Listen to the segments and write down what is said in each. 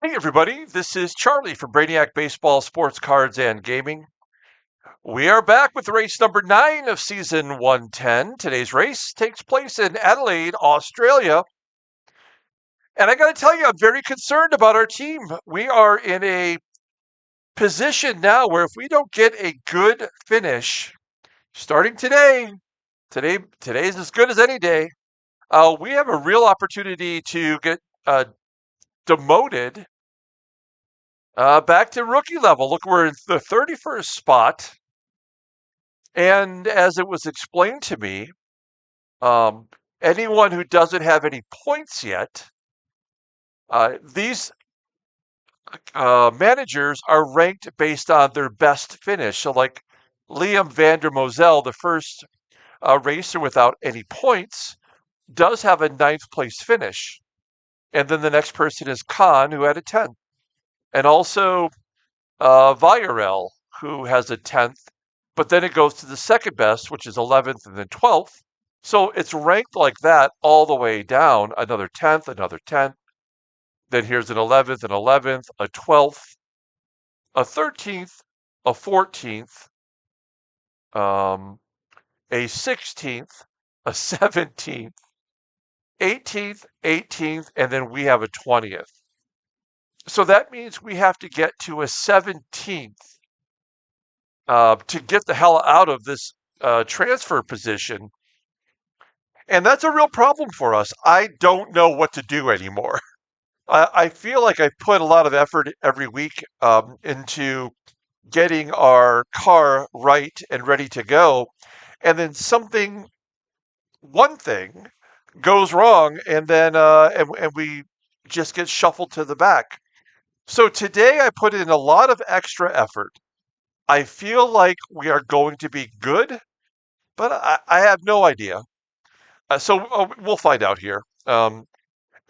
Hey everybody, this is Charlie from Brainiac Baseball, Sports Cards, and Gaming. We are back with race number 9 of season 110. Today's race takes place in Adelaide, Australia. And I got to tell you, I'm very concerned about our team. We are in a position now where if we don't get a good finish starting today's as good as any day, we have a real opportunity to get demoted back to rookie level. Look, we're in the 31st spot. And as it was explained to me, um, anyone who doesn't have any points yet, these managers are ranked based on their best finish. So, like Liam van der Moselle, the first racer without any points, does have a ninth place finish. And then the next person is Khan, who had a 10th. And also Villarreal, who has a 10th. But then it goes to the second best, which is 11th and then 12th. So it's ranked like that all the way down. Another 10th, another 10th. Then here's an 11th, an 11th, a 12th, a 13th, a 14th, a 16th, a 17th, 18th, 18th, and then we have a 20th. So that means we have to get to a 17th to get the hell out of this transfer position. And that's a real problem for us. I don't know what to do anymore. I feel like I put a lot of effort every week into getting our car right and ready to go. And then one thing goes wrong, and then and we just get shuffled to the back. So today I put in a lot of extra effort. I feel like we are going to be good, but I have no idea. So we'll find out here.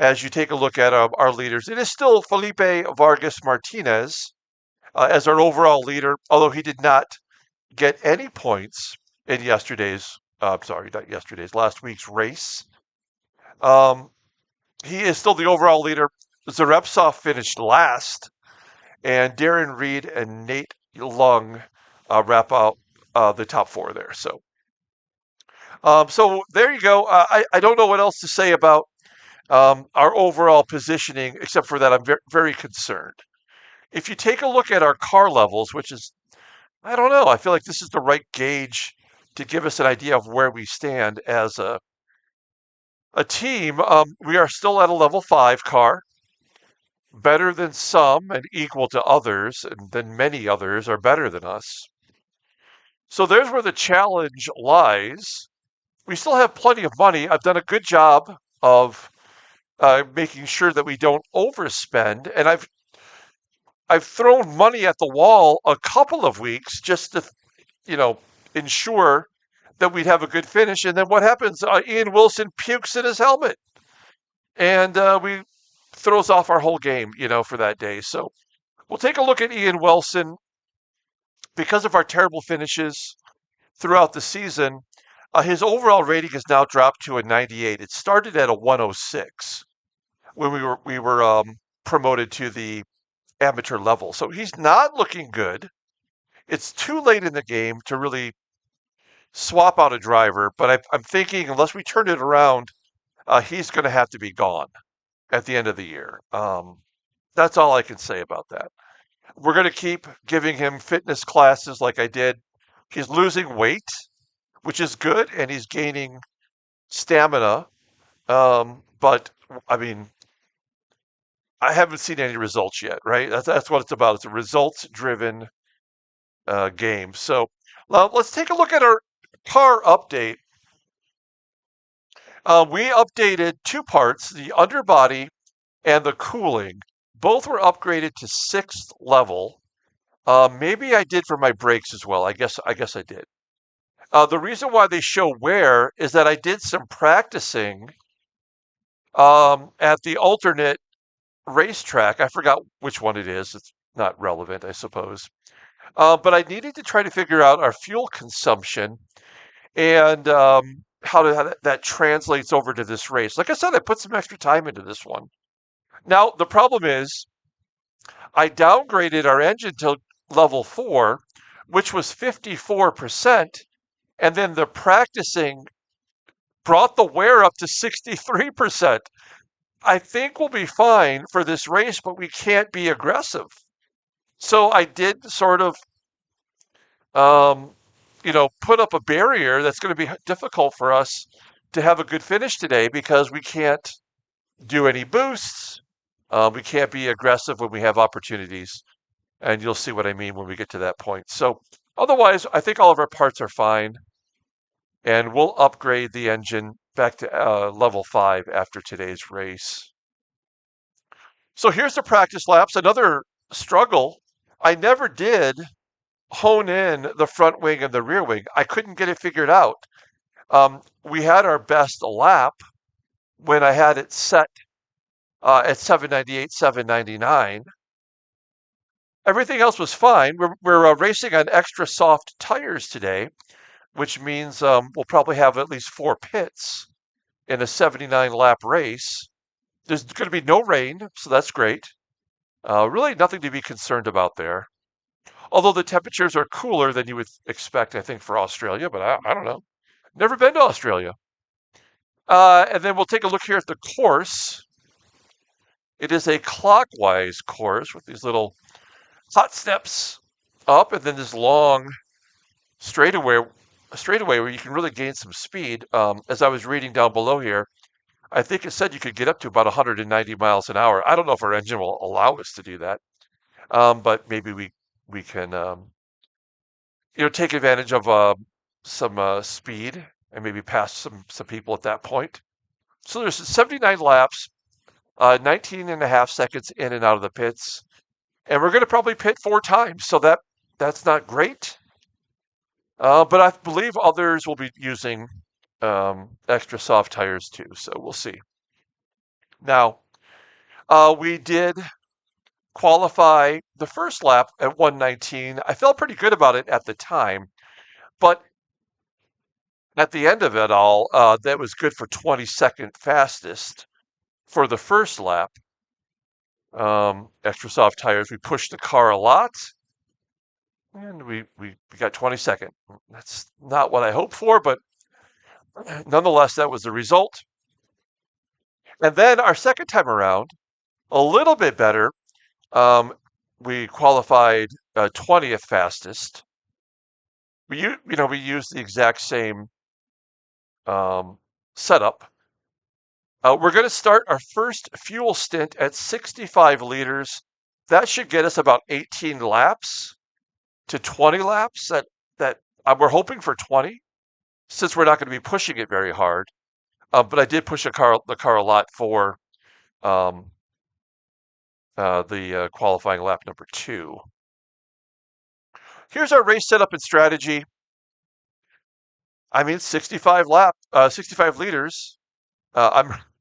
As you take a look at our leaders, it is still Felipe Vargas Martinez as our overall leader, although he did not get any points in last week's race. He is still the overall leader. Zarepsov finished last, and Darren Reed and Nate Lung wrap out the top 4 there. So there you go. I don't know what else to say about our overall positioning, except for that I'm very, very concerned. If you take a look at our car levels, which is, I don't know, I feel like this is the right gauge to give us an idea of where we stand as a team. We are still at a level 5 car, better than some and equal to others, and then many others are better than us. So there's where the challenge lies. We still have plenty of money. I've done a good job of making sure that we don't overspend, and I've thrown money at the wall a couple of weeks just to, ensure that we'd have a good finish. And then what happens? Ian Wilson pukes in his helmet, and we throws off our whole game, for that day. So we'll take a look at Ian Wilson. Because of our terrible finishes throughout the season, his overall rating has now dropped to a 98. It started at a 106 when we were promoted to the amateur level. So he's not looking good. It's too late in the game to really swap out a driver, but I'm thinking unless we turn it around, he's going to have to be gone at the end of the year. That's all I can say about that. We're going to keep giving him fitness classes like I did. He's losing weight, which is good, and he's gaining stamina. But I mean, I haven't seen any results yet, right? That's what it's about. It's a results-driven game. So let's take a look at our car update. We updated 2 parts, the underbody and the cooling. Both were upgraded to 6th level. Maybe I did for my brakes as well. I guess I did. The reason why they show wear is that I did some practicing at the alternate racetrack. I forgot which one it is. It's not relevant, I suppose. But I needed to try to figure out our fuel consumption and how that translates over to this race. Like I said, I put some extra time into this one. Now, the problem is I downgraded our engine to level 4, which was 54%, and then the practicing brought the wear up to 63%. I think we'll be fine for this race, but we can't be aggressive. So I did sort of, um, put up a barrier that's going to be difficult for us to have a good finish today because we can't do any boosts. We can't be aggressive when we have opportunities. And you'll see what I mean when we get to that point. So otherwise, I think all of our parts are fine. And we'll upgrade the engine back to level 5 after today's race. So here's the practice laps. Another struggle. I never did hone in the front wing and the rear wing. I couldn't get it figured out. We had our best lap when I had it set at 798, 799. Everything else was fine. We're racing on extra soft tires today, which means we'll probably have at least 4 pits in a 79 lap race. There's going to be no rain, so that's great. Really nothing to be concerned about there. Although the temperatures are cooler than you would expect, I think, for Australia, but I don't know. Never been to Australia. And then we'll take a look here at the course. It is a clockwise course with these little hot steps up and then this long straightaway where you can really gain some speed. As I was reading down below here, I think it said you could get up to about 190 miles an hour. I don't know if our engine will allow us to do that, but maybe we can take advantage of some speed and maybe pass some people at that point. So there's 79 laps, 19 and a half seconds in and out of the pits, and we're going to probably pit 4 times. So that's not great, but I believe others will be using extra soft tires too. So we'll see. Now, we did qualify the first lap at 119. I felt pretty good about it at the time, but at the end of it all, that was good for 22nd fastest for the first lap. Extra soft tires. We pushed the car a lot, and we got 22nd. That's not what I hoped for, but nonetheless, that was the result. And then our second time around, a little bit better. Um, we qualified 20th fastest. We used the exact same setup. We're going to start our first fuel stint at 65 liters. That should get us about 18 laps to 20 laps. That we're hoping for 20, since we're not going to be pushing it very hard. But I did push the car a lot for um, the qualifying lap number 2. Here's our race setup and strategy. I mean, 65 liters.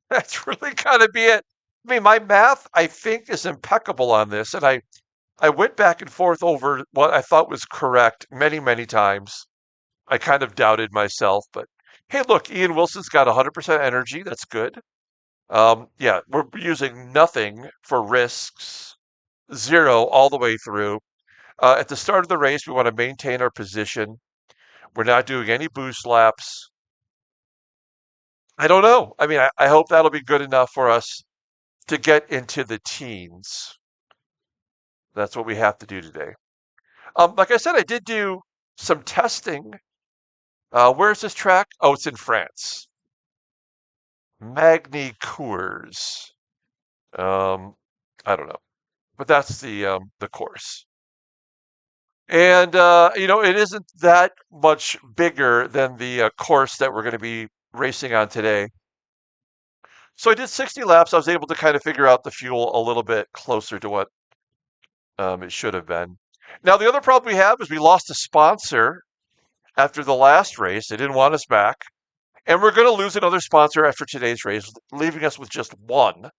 That's really gotta be it. I mean, my math, I think, is impeccable on this, and I went back and forth over what I thought was correct many, many times. I kind of doubted myself, but hey, look, Ian Wilson's got 100% energy. That's good. Yeah, we're using nothing for risks, 0 all the way through. At the start of the race, we want to maintain our position. We're not doing any boost laps. I don't know. I mean, I hope that'll be good enough for us to get into the teens. That's what we have to do today. Like I said, I did do some testing. Where's this track? Oh, it's in France. Magny-Cours. I don't know, but that's the course. And it isn't that much bigger than the course that we're going to be racing on today. So I did 60 laps. I was able to kind of figure out the fuel a little bit closer to what it should have been. Now, the other problem we have is we lost a sponsor after the last race. They didn't want us back. And we're going to lose another sponsor after today's race, leaving us with just one.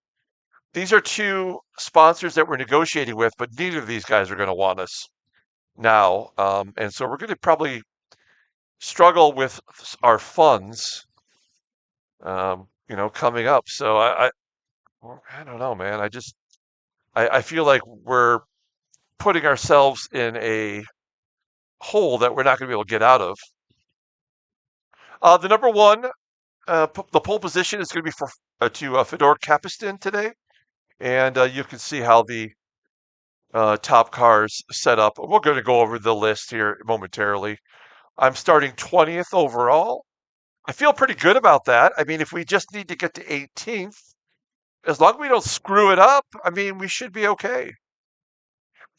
These are 2 sponsors that we're negotiating with, but neither of these guys are going to want us now. And so we're going to probably struggle with our funds, coming up. So I don't know, man. I feel like we're putting ourselves in a hole that we're not going to be able to get out of. The number one, the pole position is going to be for to Fedor Kapistin today, and you can see how the top cars set up. We're going to go over the list here momentarily. I'm starting 20th overall. I feel pretty good about that. I mean, if we just need to get to 18th, as long as we don't screw it up, I mean, we should be okay.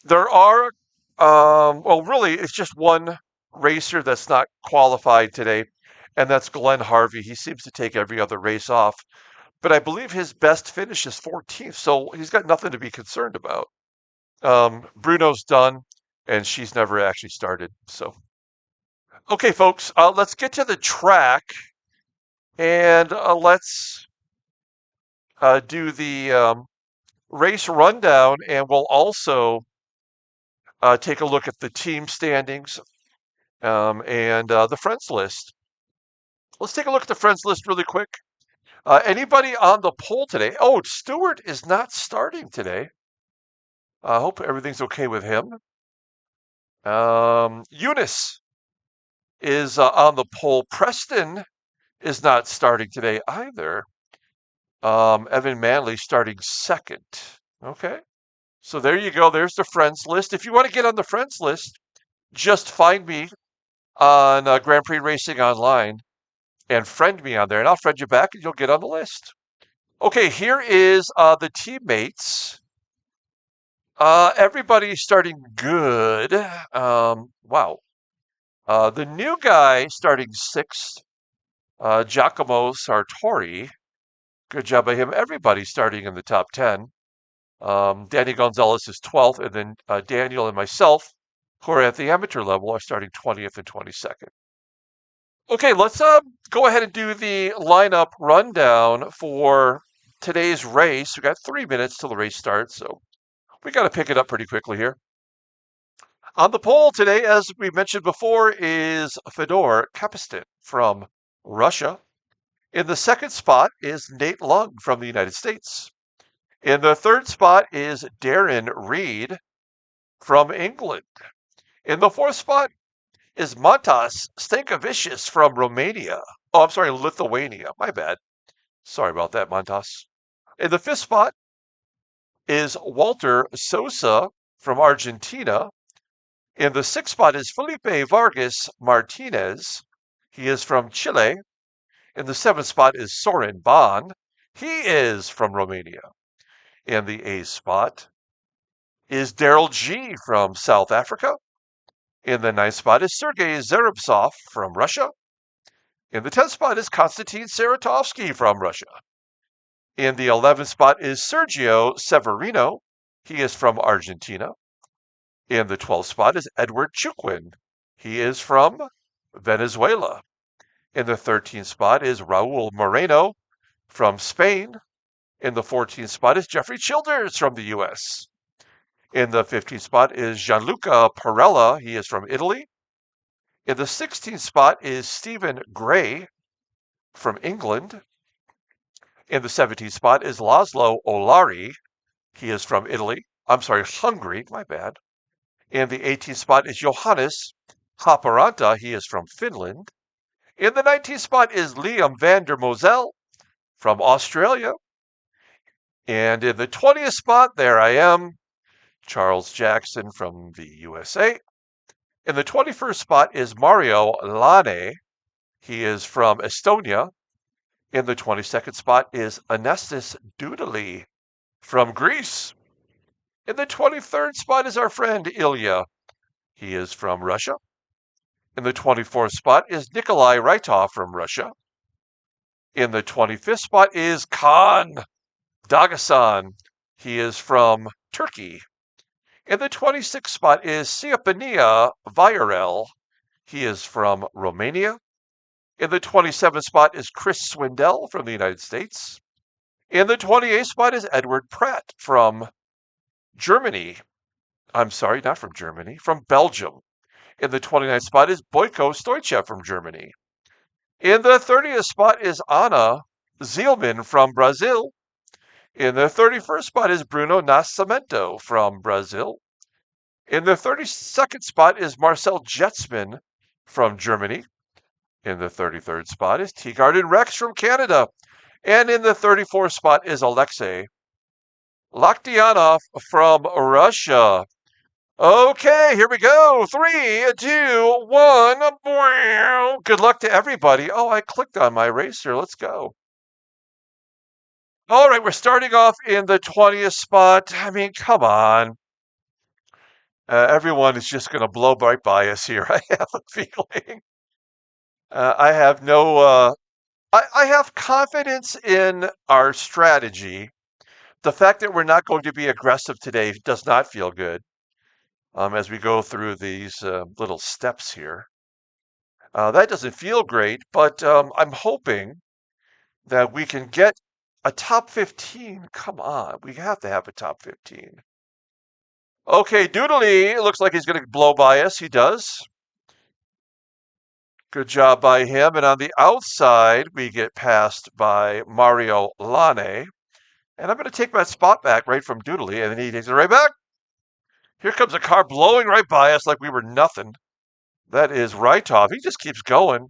There are, well, really, it's just one racer that's not qualified today, and that's Glenn Harvey. He seems to take every other race off, but I believe his best finish is 14th, so he's got nothing to be concerned about. Bruno's done, and she's never actually started. So, okay, folks, let's get to the track, and let's do the race rundown, and we'll also take a look at the team standings and the friends list. Let's take a look at the friends list really quick. Anybody on the poll today? Oh, Stewart is not starting today. I hope everything's okay with him. Eunice is on the poll. Preston is not starting today either. Evan Manley starting second. Okay. So there you go. There's the friends list. If you want to get on the friends list, just find me on Grand Prix Racing Online and friend me on there, and I'll friend you back and you'll get on the list. Okay, here is the teammates. Everybody's starting good. Wow. The new guy starting sixth, Giacomo Sartori. Good job by him. Everybody's starting in the top 10. Danny Gonzalez is 12th, and then Daniel and myself, who are at the amateur level, are starting 20th and 22nd. Okay, let's go ahead and do the lineup rundown for today's race. We got 3 minutes till the race starts, so we got to pick it up pretty quickly here. On the pole today, as we mentioned before, is Fedor Kapistin from Russia. In the second spot is Nate Lung from the United States. In the third spot is Darren Reed from England. In the fourth spot is Mantas Stankovičius from Romania. Oh, I'm sorry, Lithuania. My bad. Sorry about that, Mantas. In the fifth spot is Walter Sosa from Argentina. In the sixth spot is Felipe Vargas Martinez. He is from Chile. In the seventh spot is Soren Bon. He is from Romania. In the eighth spot is Daryl G from South Africa. In the ninth spot is Sergei Zarubtsov from Russia. In the 10th spot is Konstantin Saratovsky from Russia. In the 11th spot is Sergio Severino. He is from Argentina. In the 12th spot is Edward Chukwin. He is from Venezuela. In the 13th spot is Raul Moreno from Spain. In the 14th spot is Jeffrey Childers from the U.S. In the 15th spot is Gianluca Perella. He is from Italy. In the 16th spot is Stephen Gray from England. In the 17th spot is Laszlo Olari. He is from Italy. I'm sorry, Hungary. My bad. In the 18th spot is Johannes Haparanta. He is from Finland. In the 19th spot is Liam van der Moselle from Australia. And in the 20th spot, there I am, Charles Jackson from the USA. In the 21st spot is Mario Lane. He is from Estonia. In the 22nd spot is Anestis Doodley from Greece. In the 23rd spot is our friend Ilya. He is from Russia. In the 24th spot is Nikolai Raitov from Russia. In the 25th spot is Khan Dagasan. He is from Turkey. In the 26th spot is Siapania Viorel. He is from Romania. In the 27th spot is Chris Swindell from the United States. In the 28th spot is Edward Pratt from Germany. I'm sorry, not from Germany, from Belgium. In the 29th spot is Boyko Stoichev from Germany. In the 30th spot is Anna Zielman from Brazil. In the 31st spot is Bruno Nascimento from Brazil. In the 32nd spot is Marcel Jetsman from Germany. In the 33rd spot is T-Garden Rex from Canada. And in the 34th spot is Alexei Laktianov from Russia. Okay, here we go. 3, 2, 1. Good luck to everybody. Oh, I clicked on my racer. Let's go. All right, we're starting off in the 20th spot. I mean, come on. Everyone is just going to blow right by us here. I have a feeling. I have no. I have confidence in our strategy. The fact that we're not going to be aggressive today does not feel good. As we go through these little steps here, that doesn't feel great. But I'm hoping that we can get a top 15. Come on, we have to have a top 15. Okay, Doodly looks like he's going to blow by us. He does. Good job by him. And on the outside, we get passed by Mario Lane. And I'm going to take my spot back right from Doodly, and then he takes it right back. Here comes a car blowing right by us like we were nothing. That is Rytov. He just keeps going.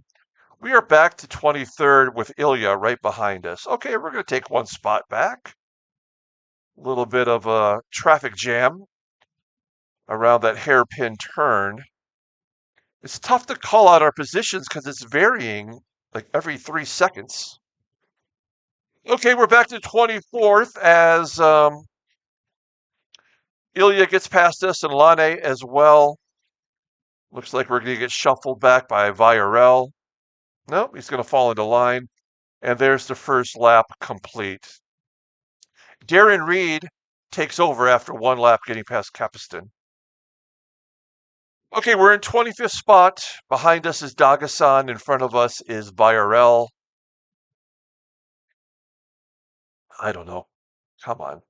We are back to 23rd with Ilya right behind us. Okay, we're going to take one spot back. A little bit of a traffic jam around that hairpin turn. It's tough to call out our positions because it's varying like every 3 seconds. Okay, we're back to 24th as Ilya gets past us and Lane as well. Looks like we're going to get shuffled back by Viarel. Nope, he's going to fall into line. And there's the first lap complete. Darren Reed takes over after one lap getting past Capiston. Okay, we're in 25th spot. Behind us is Dagasan. In front of us is Viarel. I don't know. Come on.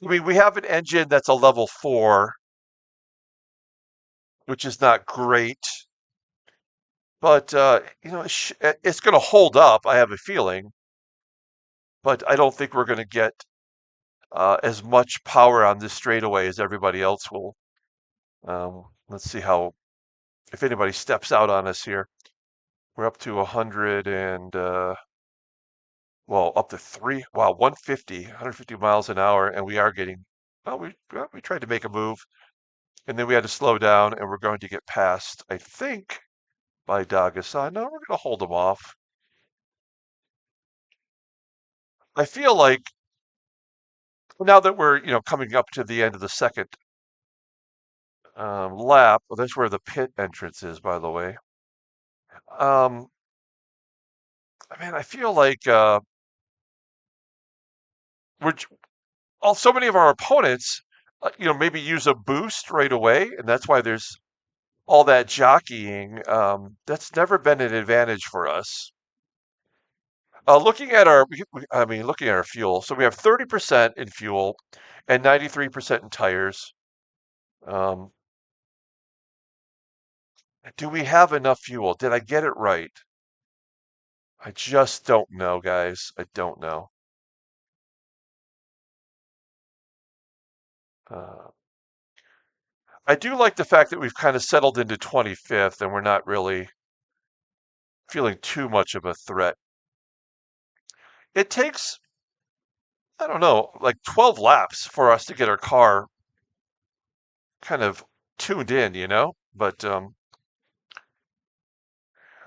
I mean, we have an engine that's a level 4, which is not great. But, it's going to hold up, I have a feeling. But I don't think we're going to get as much power on this straightaway as everybody else will. Let's see if anybody steps out on us here. We're up to 100 and, up to 150 miles an hour, and we are getting, we tried to make a move, and then we had to slow down, and we're going to get passed, I think, by Dagasan. No, we're going to hold them off. I feel like now that we're, coming up to the end of the second lap, well, that's where the pit entrance is, by the way. I feel like so many of our opponents, maybe use a boost right away, and that's why there's all that jockeying. That's never been an advantage for us. Looking at our fuel. So we have 30% in fuel and 93% in tires. Do we have enough fuel? Did I get it right? I just don't know, guys. I don't know. I do like the fact that we've kind of settled into 25th and we're not really feeling too much of a threat. It takes, I don't know, like 12 laps for us to get our car kind of tuned in, But I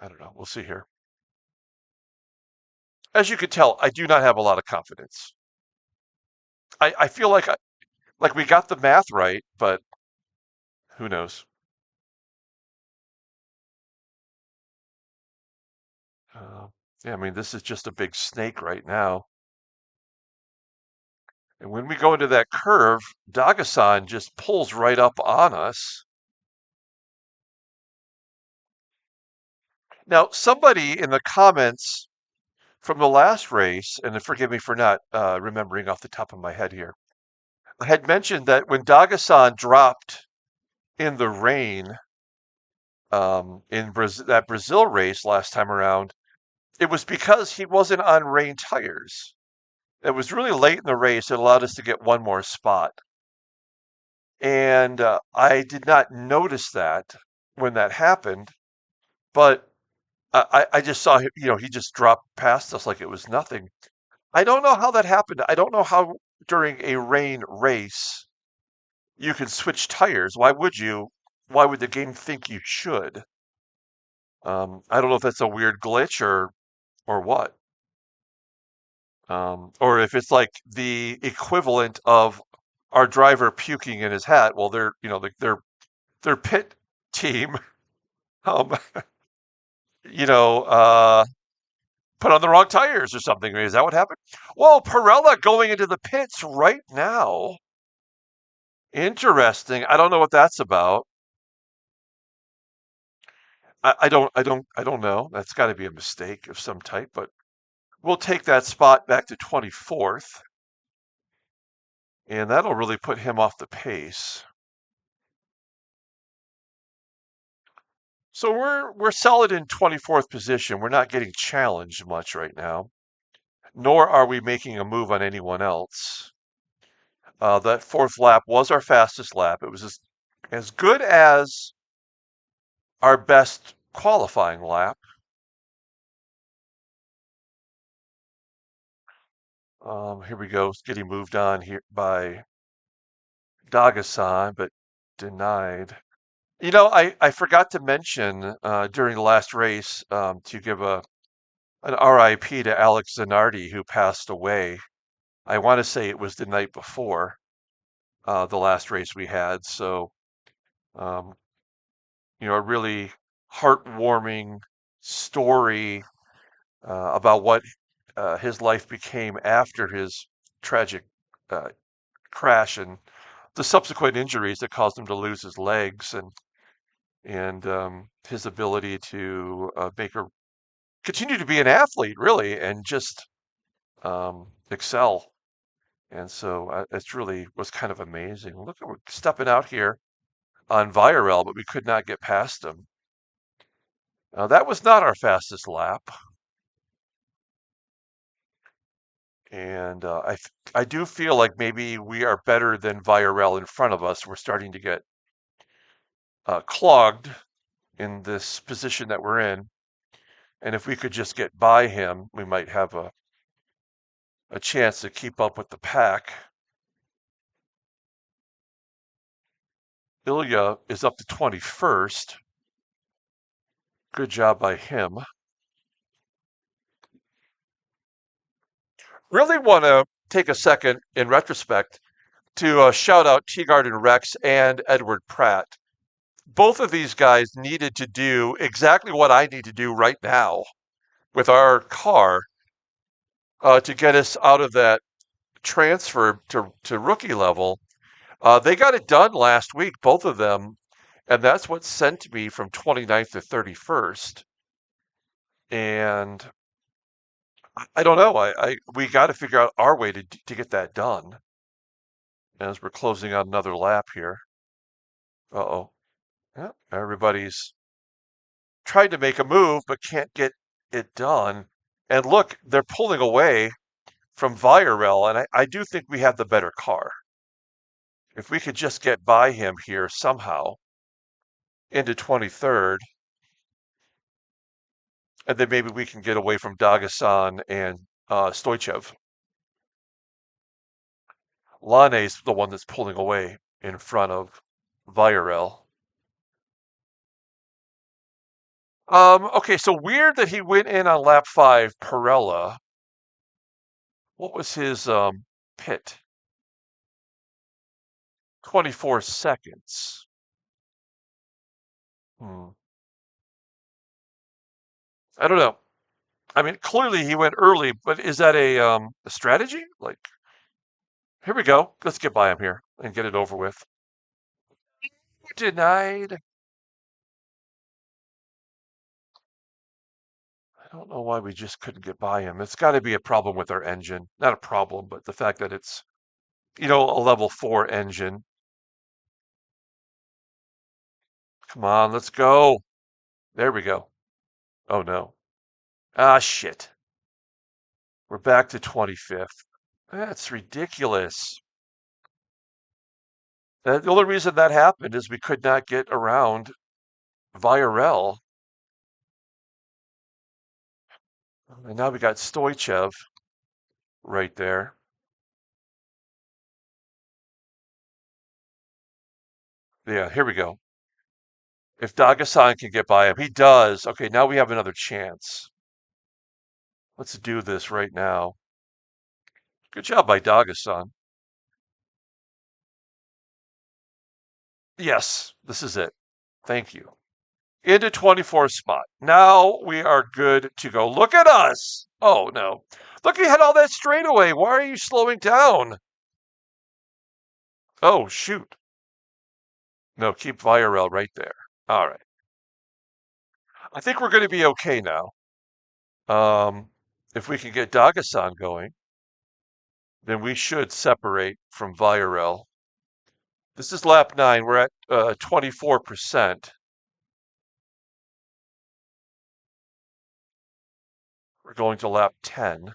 don't know. We'll see here. As you can tell, I do not have a lot of confidence. I feel like we got the math right, but who knows? Yeah, this is just a big snake right now. And when we go into that curve, Dagasan just pulls right up on us. Now, somebody in the comments from the last race, and forgive me for not remembering off the top of my head here, had mentioned that when Dagasan dropped in the rain in that Brazil race last time around, it was because he wasn't on rain tires. It was really late in the race. It allowed us to get one more spot. And I did not notice that when that happened, but I just saw him, he just dropped past us like it was nothing. I don't know how that happened. I don't know how during a rain race you can switch tires. Why would you? Why would the game think you should? I don't know if that's a weird glitch or what. Or if it's like the equivalent of our driver puking in his hat. Well, their pit team, um, you know, uh, put on the wrong tires or something. Is that what happened? Whoa, Perella going into the pits right now. Interesting. I don't know what that's about. I don't know. That's got to be a mistake of some type, but we'll take that spot back to 24th, and that'll really put him off the pace. So we're solid in 24th position. We're not getting challenged much right now, nor are we making a move on anyone else. That fourth lap was our fastest lap. It was as good as our best qualifying lap. Here we go. It's getting moved on here by Dagasan, but denied. I forgot to mention during the last race to give an RIP to Alex Zanardi, who passed away. I want to say it was the night before the last race we had. So, um, a really heartwarming story about what his life became after his tragic uh, crash and the subsequent injuries that caused him to lose his legs and his ability to continue to be an athlete, really, and just excel. And so it's really was kind of amazing. Look, we're stepping out here on Virel, but we could not get past him. That was not our fastest lap, and I do feel like maybe we are better than Virel in front of us. We're starting to get clogged in this position that we're in, and if we could just get by him, we might have a chance to keep up with the pack. Ilya is up to 21st. Good job by him. Really want to take a second in retrospect to shout out Teagard and Rex and Edward Pratt. Both of these guys needed to do exactly what I need to do right now with our car to get us out of that transfer to rookie level. They got it done last week, both of them, and that's what sent me from 29th to 31st. And I don't know. We got to figure out our way to get that done as we're closing out another lap here. Uh-oh. Yeah, everybody's trying to make a move but can't get it done. And look, they're pulling away from Virel, and I do think we have the better car. If we could just get by him here somehow into 23rd, and then maybe we can get away from Dagasan and Stoichev. Lane's the one that's pulling away in front of Virel. Okay, so weird that he went in on lap 5, Perella. What was his pit? 24 seconds. Hmm. I don't know. I mean, clearly he went early, but is that a strategy? Like, here we go. Let's get by him here and get it over with. Denied. I don't know why we just couldn't get by him. It's got to be a problem with our engine. Not a problem, but the fact that it's, a level 4 engine. Come on, let's go. There we go. Oh no. Ah, shit. We're back to 25th. That's ridiculous. The only reason that happened is we could not get around Viorel. And now we got Stoichev right there. Yeah, here we go. If Dagasan can get by him, he does. Okay, now we have another chance. Let's do this right now. Good job by Dagasan. Yes, this is it. Thank you. Into 24th spot. Now we are good to go. Look at us. Oh, no. Look, you had all that straightaway. Why are you slowing down? Oh, shoot. No, keep Viorel right there. All right. I think we're going to be okay now. If we can get Dagasan going, then we should separate from Viorel. This is lap 9. We're at 24%. We're going to lap 10.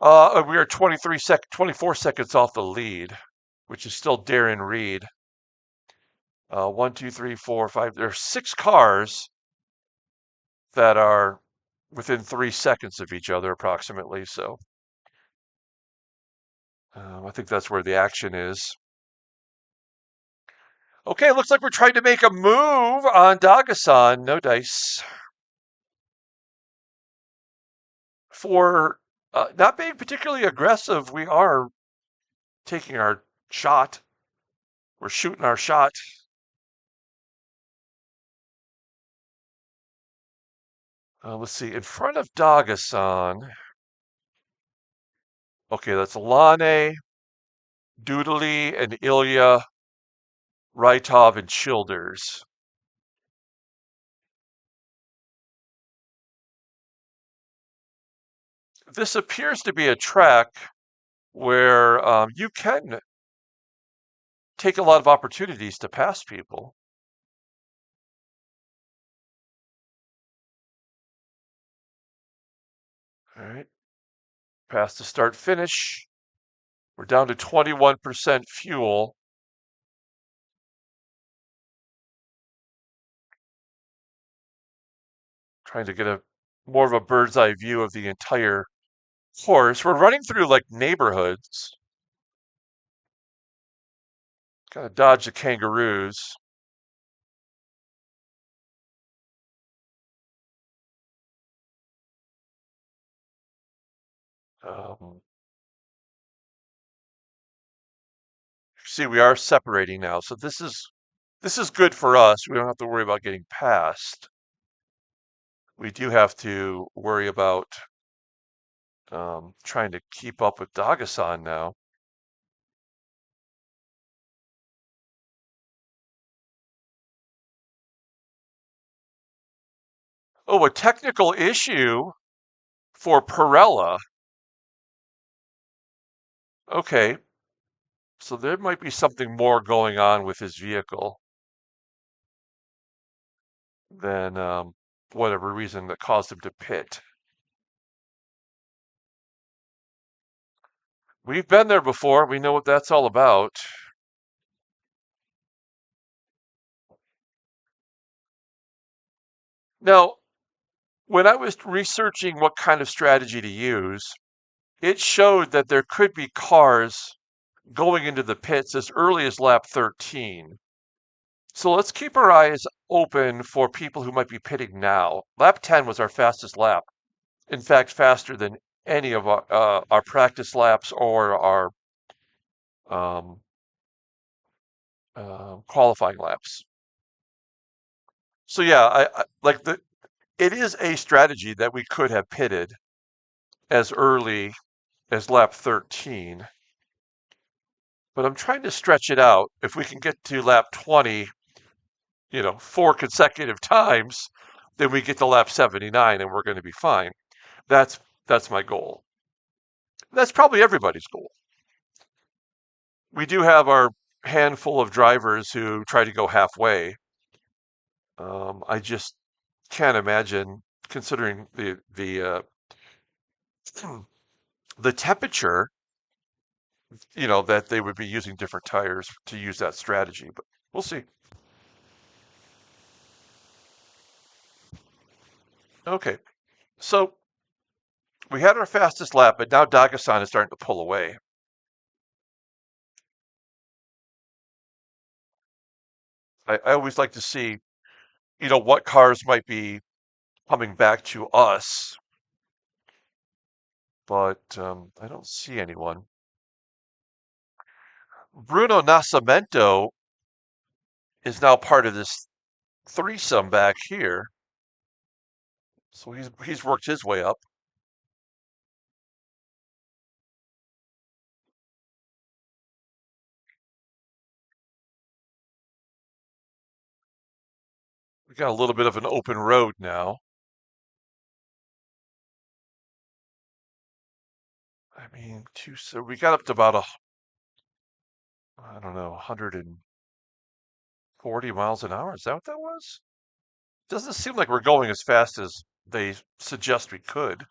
We are 24 seconds off the lead, which is still Darren Reed. 1, 2, 3, 4, 5. There are 6 cars that are within 3 seconds of each other, approximately. So I think that's where the action is. Okay, looks like we're trying to make a move on Dagasan. No dice. For not being particularly aggressive, we are taking our shot. We're shooting our shot. Let's see. In front of Dagasan. Okay, that's Lane, Doodly, and Ilya, Rytov, and Childers. This appears to be a track where you can take a lot of opportunities to pass people. All right. Pass to start finish. We're down to 21% fuel. Trying to get a more of a bird's eye view of the entire course. We're running through like neighborhoods. Gotta dodge the kangaroos. Um, see, we are separating now, so this is good for us. We don't have to worry about getting past. We do have to worry about trying to keep up with Dagasan now. Oh, a technical issue for Perella. Okay, so there might be something more going on with his vehicle than whatever reason that caused him to pit. We've been there before. We know what that's all about. Now, when I was researching what kind of strategy to use, it showed that there could be cars going into the pits as early as lap 13. So let's keep our eyes open for people who might be pitting now. Lap 10 was our fastest lap. In fact, faster than any of our practice laps or our um, qualifying laps. So yeah, it is a strategy that we could have pitted as early as lap 13, but I'm trying to stretch it out. If we can get to lap 20, 4 consecutive times, then we get to lap 79 and we're going to be fine. That's my goal. That's probably everybody's goal. We do have our handful of drivers who try to go halfway. I just can't imagine considering the temperature, that they would be using different tires to use that strategy. But we'll see. Okay, so we had our fastest lap, but now Dagasan is starting to pull away. I always like to see, what cars might be coming back to us, but I don't see anyone. Bruno Nascimento is now part of this threesome back here, so he's worked his way up. We got a little bit of an open road now. I mean, so we got up to about I don't know, 140 miles an hour. Is that what that was? Doesn't seem like we're going as fast as they suggest we could.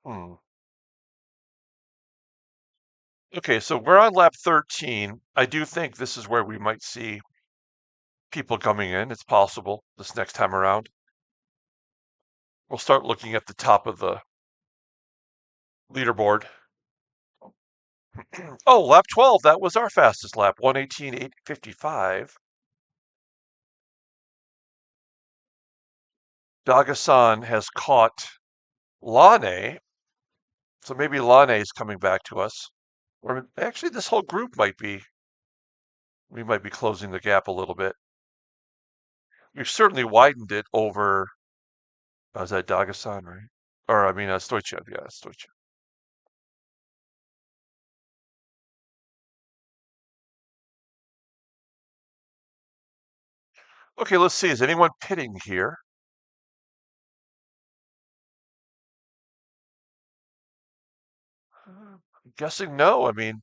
Hmm. Okay, so we're on lap 13. I do think this is where we might see people coming in. It's possible this next time around. We'll start looking at the top of the leaderboard. Oh, lap 12. That was our fastest lap, 1:18.855. Dagasan has caught Lane, so maybe Lane is coming back to us. Or actually, this whole group we might be closing the gap a little bit. We've certainly widened it over, is that Dagasan, right? Or, I mean, Stoichev. Yeah, Stoichev. Okay, let's see. Is anyone pitting here? I'm guessing no. I mean,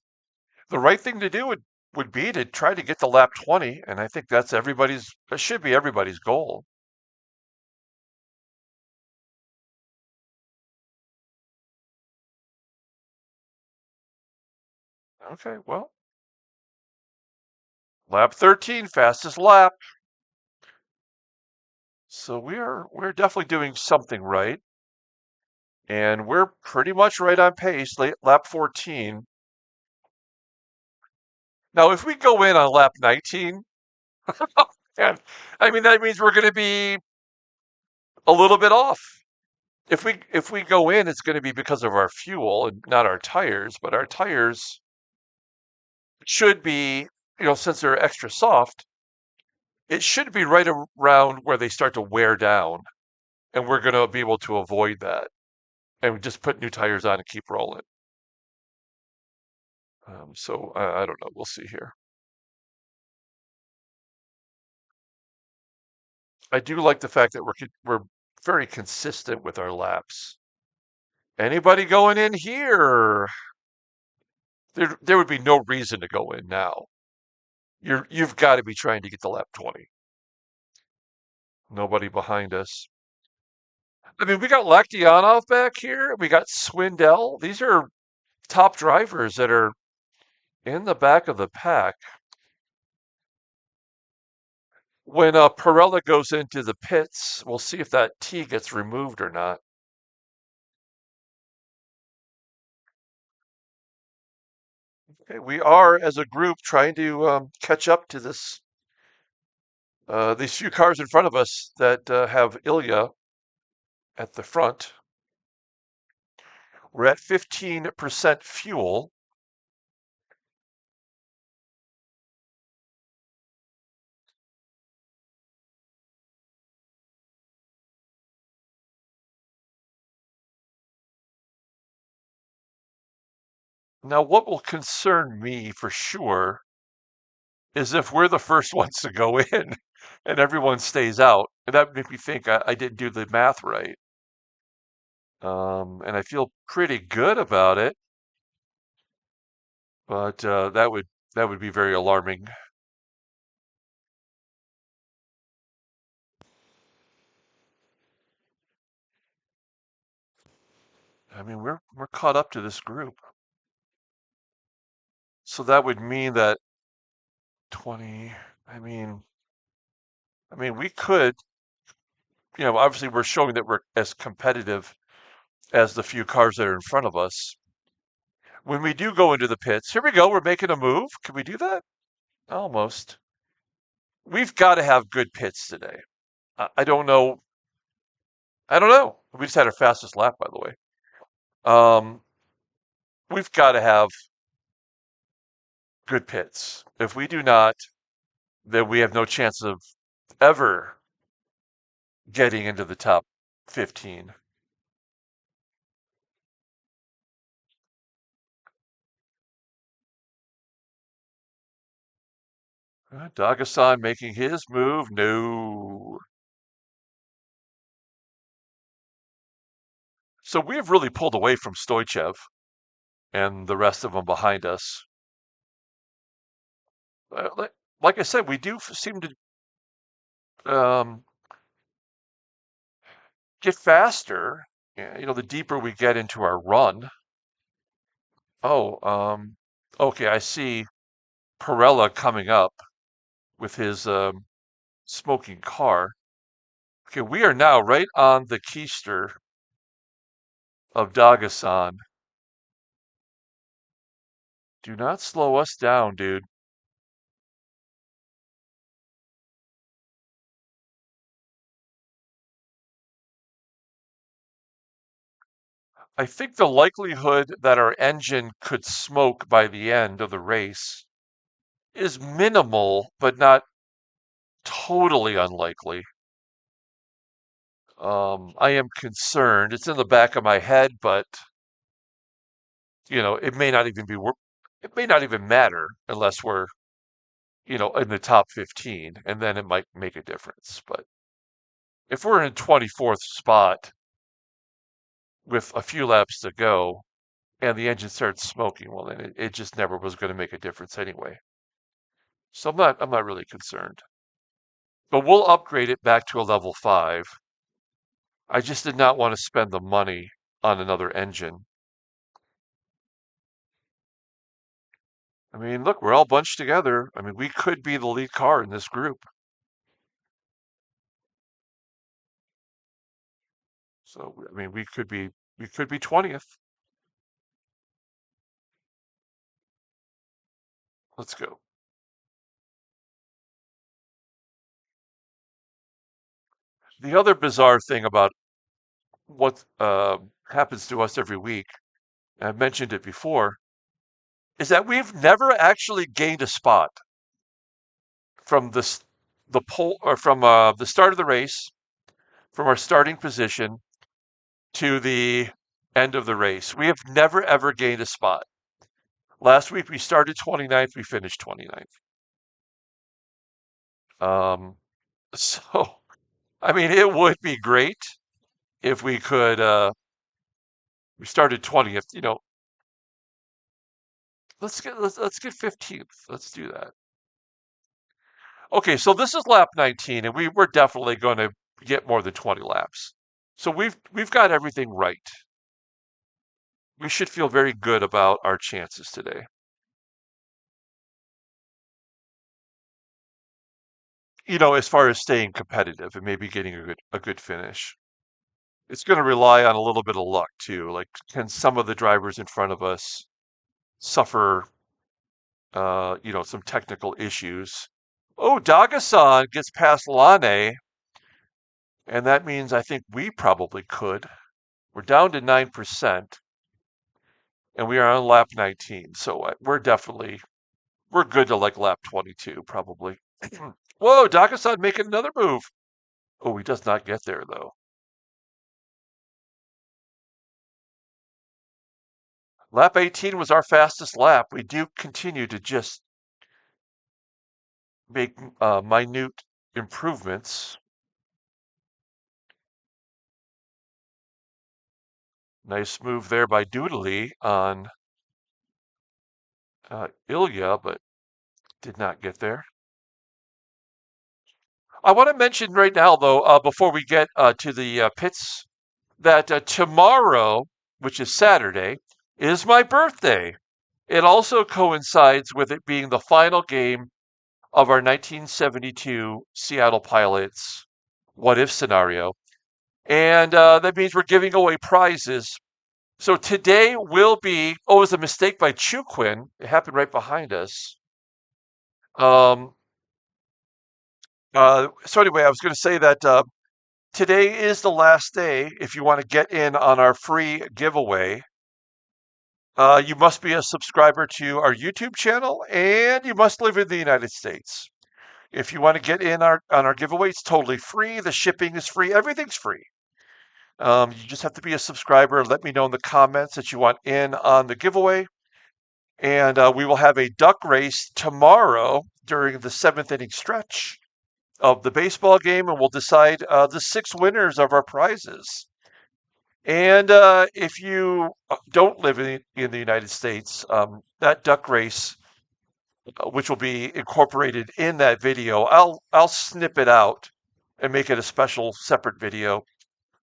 the right thing to do would be to try to get to lap 20, and I think that should be everybody's goal. Okay, well, lap 13, fastest lap. So we're definitely doing something right, and we're pretty much right on pace. Lap 14. Now, if we go in on lap 19, and I mean that means we're going to be a little bit off. If we go in, it's going to be because of our fuel and not our tires. But our tires should be, since they're extra soft, it should be right around where they start to wear down, and we're going to be able to avoid that and just put new tires on and keep rolling. So I don't know. We'll see here. I do like the fact that we're very consistent with our laps. Anybody going in here? There would be no reason to go in now. You've got to be trying to get to lap 20. Nobody behind us. I mean, we got Laktianov back here. We got Swindell. These are top drivers that are in the back of the pack. When Perella goes into the pits, we'll see if that T gets removed or not. Okay, we are, as a group, trying to catch up to these few cars in front of us that have Ilya at the front. We're at 15% fuel. Now, what will concern me for sure is if we're the first ones to go in and everyone stays out. And that made me think I didn't do the math right. and I feel pretty good about it, but that would be very alarming. I mean, we're caught up to this group, so that would mean that 20. I mean, we could, obviously we're showing that we're as competitive as the few cars that are in front of us. When we do go into the pits, here we go. We're making a move. Can we do that? Almost. We've got to have good pits today. I don't know. I don't know. We just had our fastest lap, by the way. Um, we've got to have good pits. If we do not, then we have no chance of ever getting into the top 15. Dagasan making his move. No. So we've really pulled away from Stoichev and the rest of them behind us. Like I said, we do seem to um, get faster. The deeper we get into our run. Oh, okay, I see Perella coming up with his smoking car. Okay, we are now right on the keister of Dagasan. Do not slow us down, dude. I think the likelihood that our engine could smoke by the end of the race is minimal, but not totally unlikely. I am concerned. It's in the back of my head, but it may not even it may not even matter unless we're, in the top 15, and then it might make a difference. But if we're in 24th spot with a few laps to go and the engine starts smoking, well, then it just never was going to make a difference anyway. So I'm not really concerned. But we'll upgrade it back to a level 5. I just did not want to spend the money on another engine. I mean, look, we're all bunched together. I mean, we could be the lead car in this group. So, I mean, we could be 20th. Let's go. The other bizarre thing about what happens to us every week, and I've mentioned it before, is that we've never actually gained a spot from the pole or from the start of the race, from our starting position to the end of the race. We have never ever gained a spot. Last week we started 29th, we finished 29th. Um, so I mean, it would be great if we could. We started 20th. Let's get 15th. Let's do that. Okay, so this is lap 19, and we're definitely going to get more than 20 laps. So we've got everything right. We should feel very good about our chances today. As far as staying competitive and maybe getting a good finish. It's going to rely on a little bit of luck too. Like, can some of the drivers in front of us suffer, some technical issues? Oh, Dagasan gets past Lane, and that means I think we probably could. We're down to 9%, and we are on lap 19, so we're good to like lap 22 probably. Whoa, Dagasan making another move. Oh, he does not get there though. Lap 18 was our fastest lap. We do continue to just make minute improvements. Nice move there by Doodly on Ilya, but did not get there. I want to mention right now, though, before we get to the pits, that tomorrow, which is Saturday, is my birthday. It also coincides with it being the final game of our 1972 Seattle Pilots what if scenario. And that means we're giving away prizes. So today will be, oh, it was a mistake by Chuquin. It happened right behind us. Um, so anyway, I was going to say that today is the last day if you want to get in on our free giveaway. You must be a subscriber to our YouTube channel and you must live in the United States. If you want to get in on our giveaway, it's totally free. The shipping is free. Everything's free. You just have to be a subscriber. Let me know in the comments that you want in on the giveaway. And we will have a duck race tomorrow during the seventh inning stretch of the baseball game, and we'll decide the 6 winners of our prizes. And if you don't live in the United States, that duck race, which will be incorporated in that video, I'll snip it out and make it a special separate video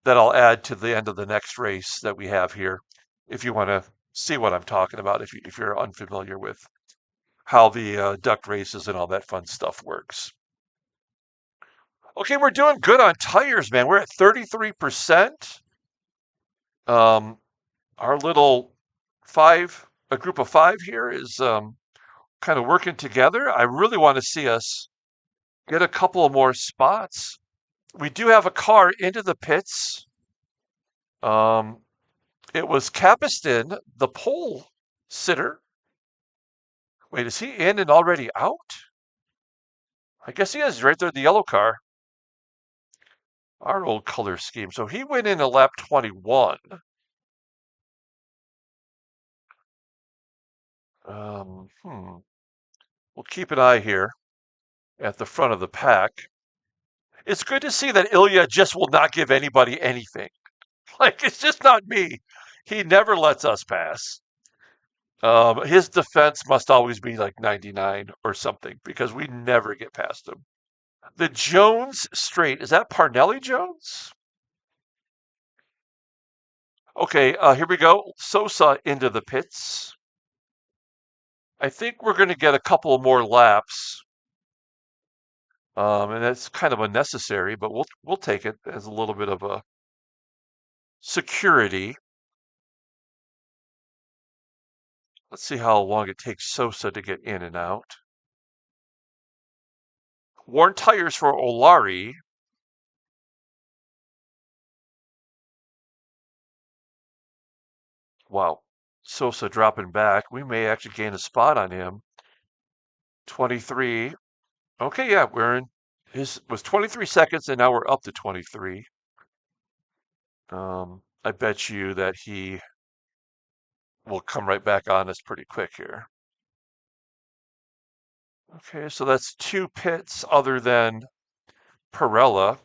that I'll add to the end of the next race that we have here. If you want to see what I'm talking about, if you're unfamiliar with how the duck races and all that fun stuff works. Okay, we're doing good on tires, man. We're at 33%. Our little a group of 5 here is kind of working together. I really want to see us get a couple of more spots. We do have a car into the pits. It was Capiston, the pole sitter. Wait, is he in and already out? I guess he is right there, the yellow car. Our old color scheme. So he went in a lap 21. We'll keep an eye here at the front of the pack. It's good to see that Ilya just will not give anybody anything. Like, it's just not me. He never lets us pass. His defense must always be like 99 or something because we never get past him. The Jones straight, is that Parnelli Jones? Okay, here we go. Sosa into the pits. I think we're going to get a couple more laps. And that's kind of unnecessary, but we'll take it as a little bit of a security. Let's see how long it takes Sosa to get in and out. Worn tires for Olari. Wow, Sosa dropping back. We may actually gain a spot on him. 23. Okay, yeah, we're in. His was 23 seconds, and now we're up to 23. I bet you that he will come right back on us pretty quick here. Okay, so that's 2 pits other than Perella.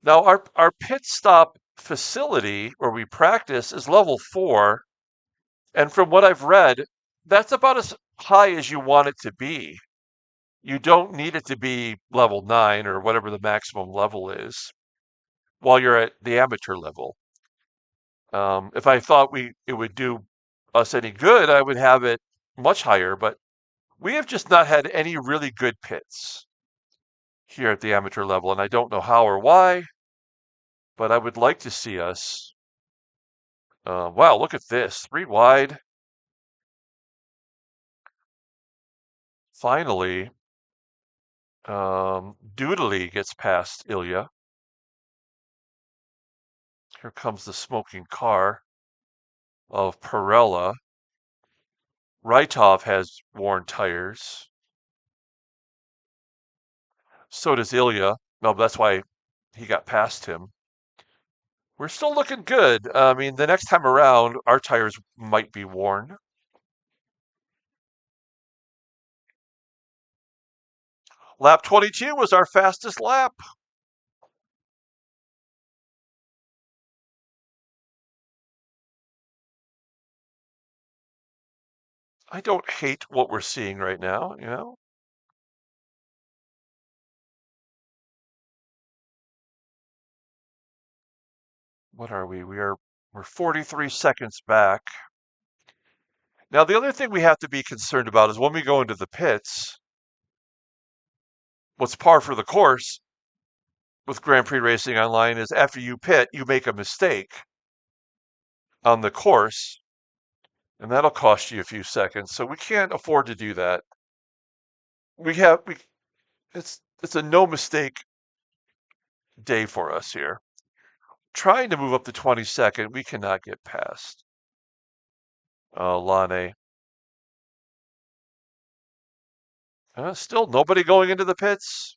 Now, our pit stop facility where we practice is level 4. And from what I've read, that's about as high as you want it to be. You don't need it to be level 9 or whatever the maximum level is while you're at the amateur level. If I thought it would do us any good, I would have it much higher, but we have just not had any really good pits here at the amateur level, and I don't know how or why, but I would like to see us. Wow, look at this. 3 wide. Finally, Doodly gets past Ilya. Here comes the smoking car of Perella. Rytov has worn tires. So does Ilya. No, that's why he got past him. We're still looking good. I mean, the next time around, our tires might be worn. Lap 22 was our fastest lap. I don't hate what we're seeing right now, you know? What are we? We're 43 seconds back. Now, the other thing we have to be concerned about is when we go into the pits, what's par for the course with Grand Prix Racing Online is after you pit, you make a mistake on the course, and that'll cost you a few seconds. So we can't afford to do that. We it's a no mistake day for us here. Trying to move up to 22nd, we cannot get past. Lane. Still nobody going into the pits.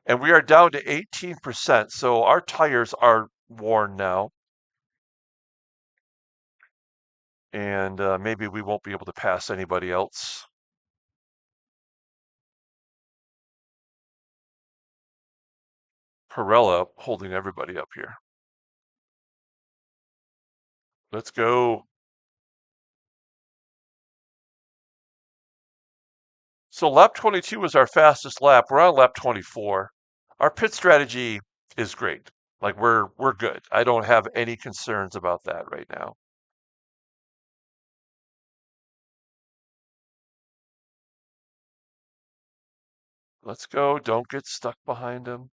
And we are down to 18%, so our tires are worn now. And maybe we won't be able to pass anybody else. Perella holding everybody up here. Let's go. So lap 22 was our fastest lap. We're on lap 24. Our pit strategy is great. Like we're good. I don't have any concerns about that right now. Let's go. Don't get stuck behind him.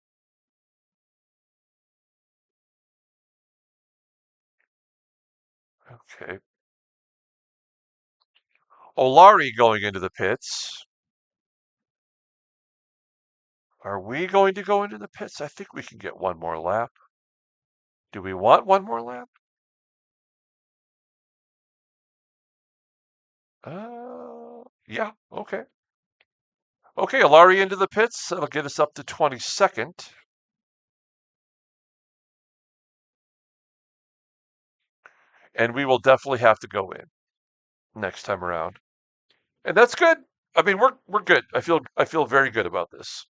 Okay. Olari going into the pits. Are we going to go into the pits? I think we can get one more lap. Do we want one more lap? Yeah, okay. Okay, Olari into the pits. That'll get us up to 22nd. And we will definitely have to go in next time around. And that's good. I mean, we're good. I feel very good about this.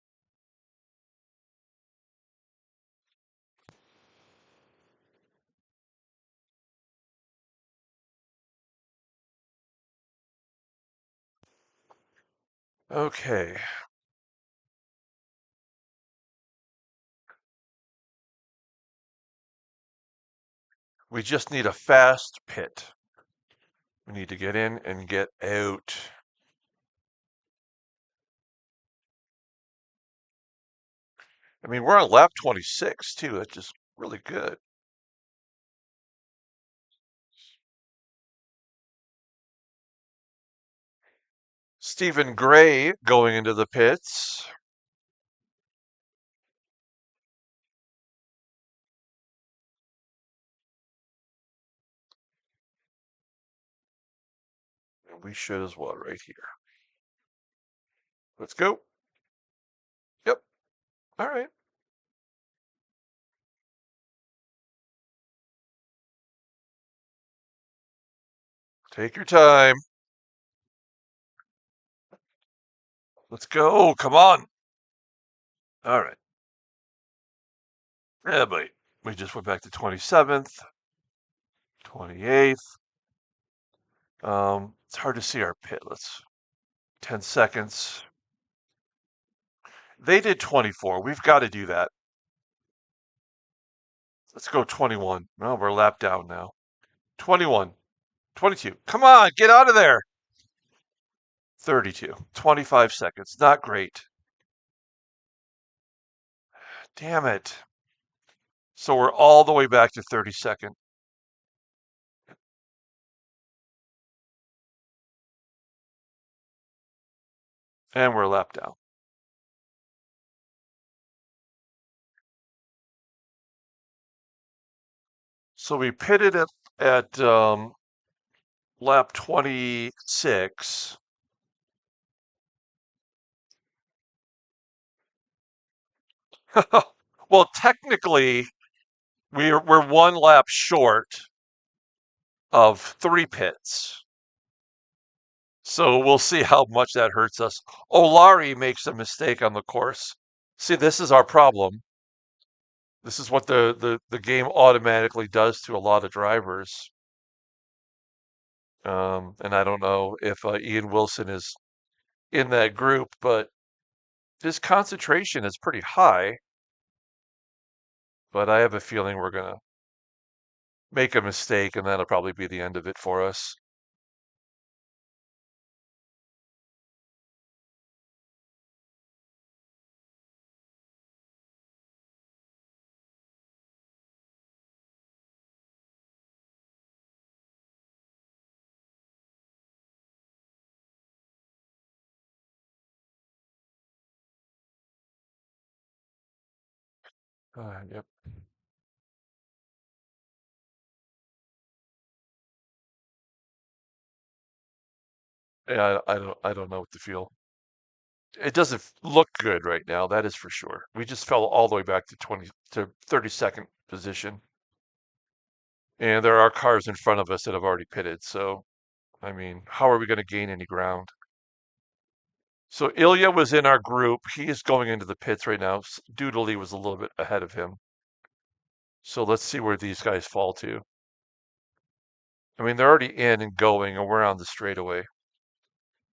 Okay. We just need a fast pit. We need to get in and get out. I mean, we're on lap 26 too. That's just really good. Stephen Gray going into the pits. And we should as well right here. Let's go. Yep. All right. Take your time. Let's go. Come on. All right. Yeah, but we just went back to 27th, 28th. It's hard to see our pit. Let's 10 seconds. They did 24. We've got to do that. Let's go 21. No, we're a lap down now. 21, 22. Come on, get out of there. 32, 25 seconds. Not great. Damn it. So we're all the way back to 32nd. And we're a lap down. So we pitted at lap 26. Well, technically, we're one lap short of 3 pits. So we'll see how much that hurts us. Olari makes a mistake on the course. See, this is our problem. This is what the game automatically does to a lot of drivers. And I don't know if Ian Wilson is in that group, but his concentration is pretty high. But I have a feeling we're going to make a mistake, and that'll probably be the end of it for us. Yep. Yeah, I don't know what to feel. It doesn't look good right now, that is for sure. We just fell all the way back to 32nd position. And there are cars in front of us that have already pitted, so I mean, how are we going to gain any ground? So Ilya was in our group. He is going into the pits right now. Doodley was a little bit ahead of him. So let's see where these guys fall to. I mean, they're already in and going, and we're on the straightaway.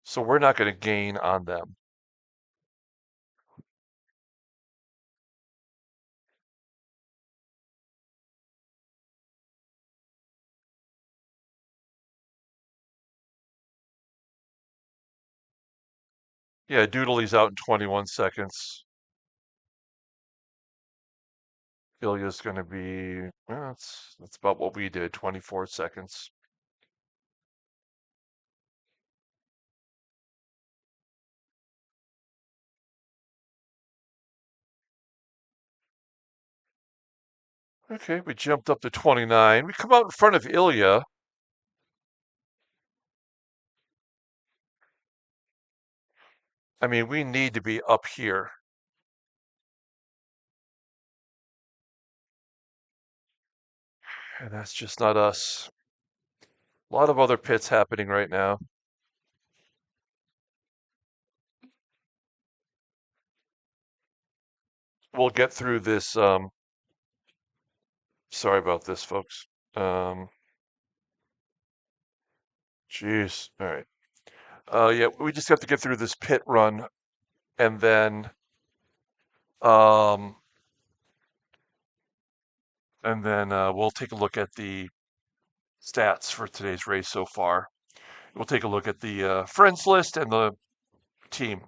So we're not going to gain on them. Yeah, Doodley's out in 21 seconds. Ilya's going to be, well, that's about what we did, 24 seconds. Okay, we jumped up to 29. We come out in front of Ilya. I mean, we need to be up here. And that's just not us. A lot of other pits happening right now. We'll get through this. Sorry about this, folks. Jeez. All right. Yeah, we just have to get through this pit run, and um, then we'll take a look at the stats for today's race so far. We'll take a look at the friends list and the team.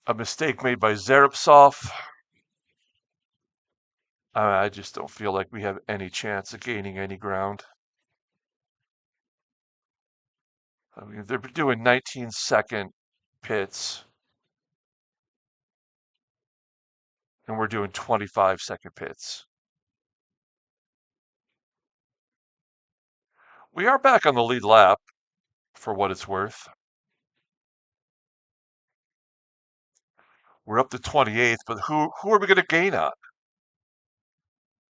A mistake made by Zarepsov. I just don't feel like we have any chance of gaining any ground. I mean, they're doing 19-second pits, and we're doing 25-second pits. We are back on the lead lap, for what it's worth. We're up to 28th, but who are we going to gain on?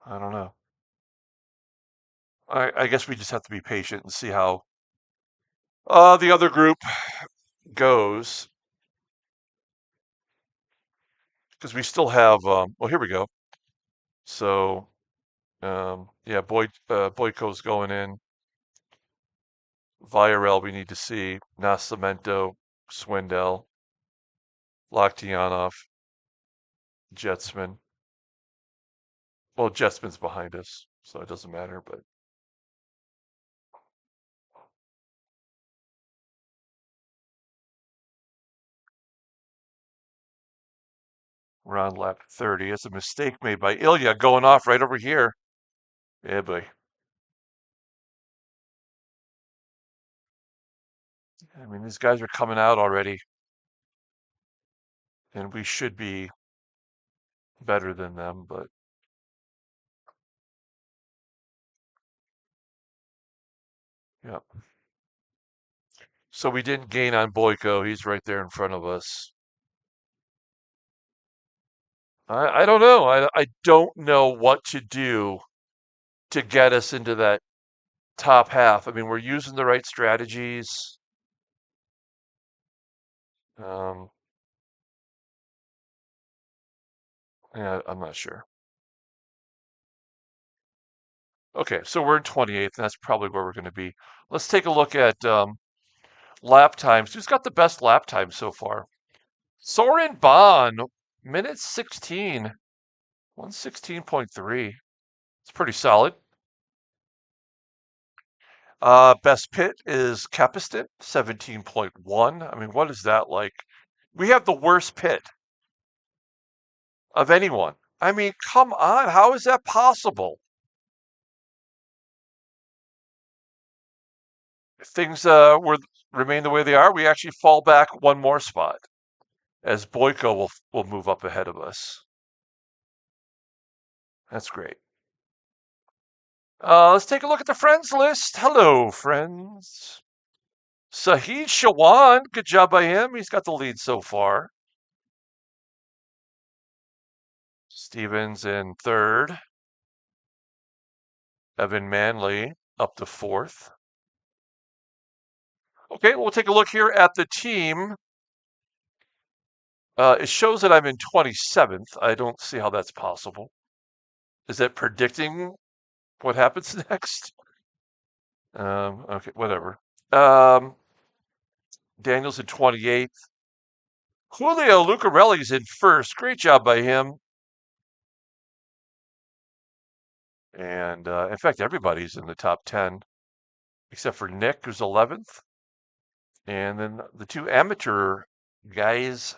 I don't know. I guess we just have to be patient and see how the other group goes, because we still have. Well, here we go. So, yeah, Boyko's going in. Viarel, we need to see. Nascimento, Swindell, Laktianov, Jetsman. Well, Jetsman's behind us, so it doesn't matter, but we're on lap 30. It's a mistake made by Ilya going off right over here. Yeah, boy. I mean, these guys are coming out already, and we should be better than them, but yeah. So we didn't gain on Boyko. He's right there in front of us. I don't know. I don't know what to do to get us into that top half. I mean, we're using the right strategies. Um, yeah, I'm not sure. Okay, so we're in 28th, and that's probably where we're going to be. Let's take a look at lap times. Who's got the best lap time so far? Soren Bon, minute 16, 116.3. It's pretty solid. Best pit is Capiston, 17.1. I mean, what is that like? We have the worst pit of anyone. I mean, come on. How is that possible? If things remain the way they are, we actually fall back one more spot as Boyko will move up ahead of us. That's great. Let's take a look at the friends list. Hello, friends. Sahid Shawan, good job by him. He's got the lead so far. Stevens in third. Evan Manley up to fourth. Okay, we'll take a look here at the team. It shows that I'm in 27th. I don't see how that's possible. Is that predicting what happens next? Okay, whatever. Daniel's in 28th. Julio Lucarelli's in first. Great job by him. And in fact, everybody's in the top 10 except for Nick, who's 11th. And then the two amateur guys.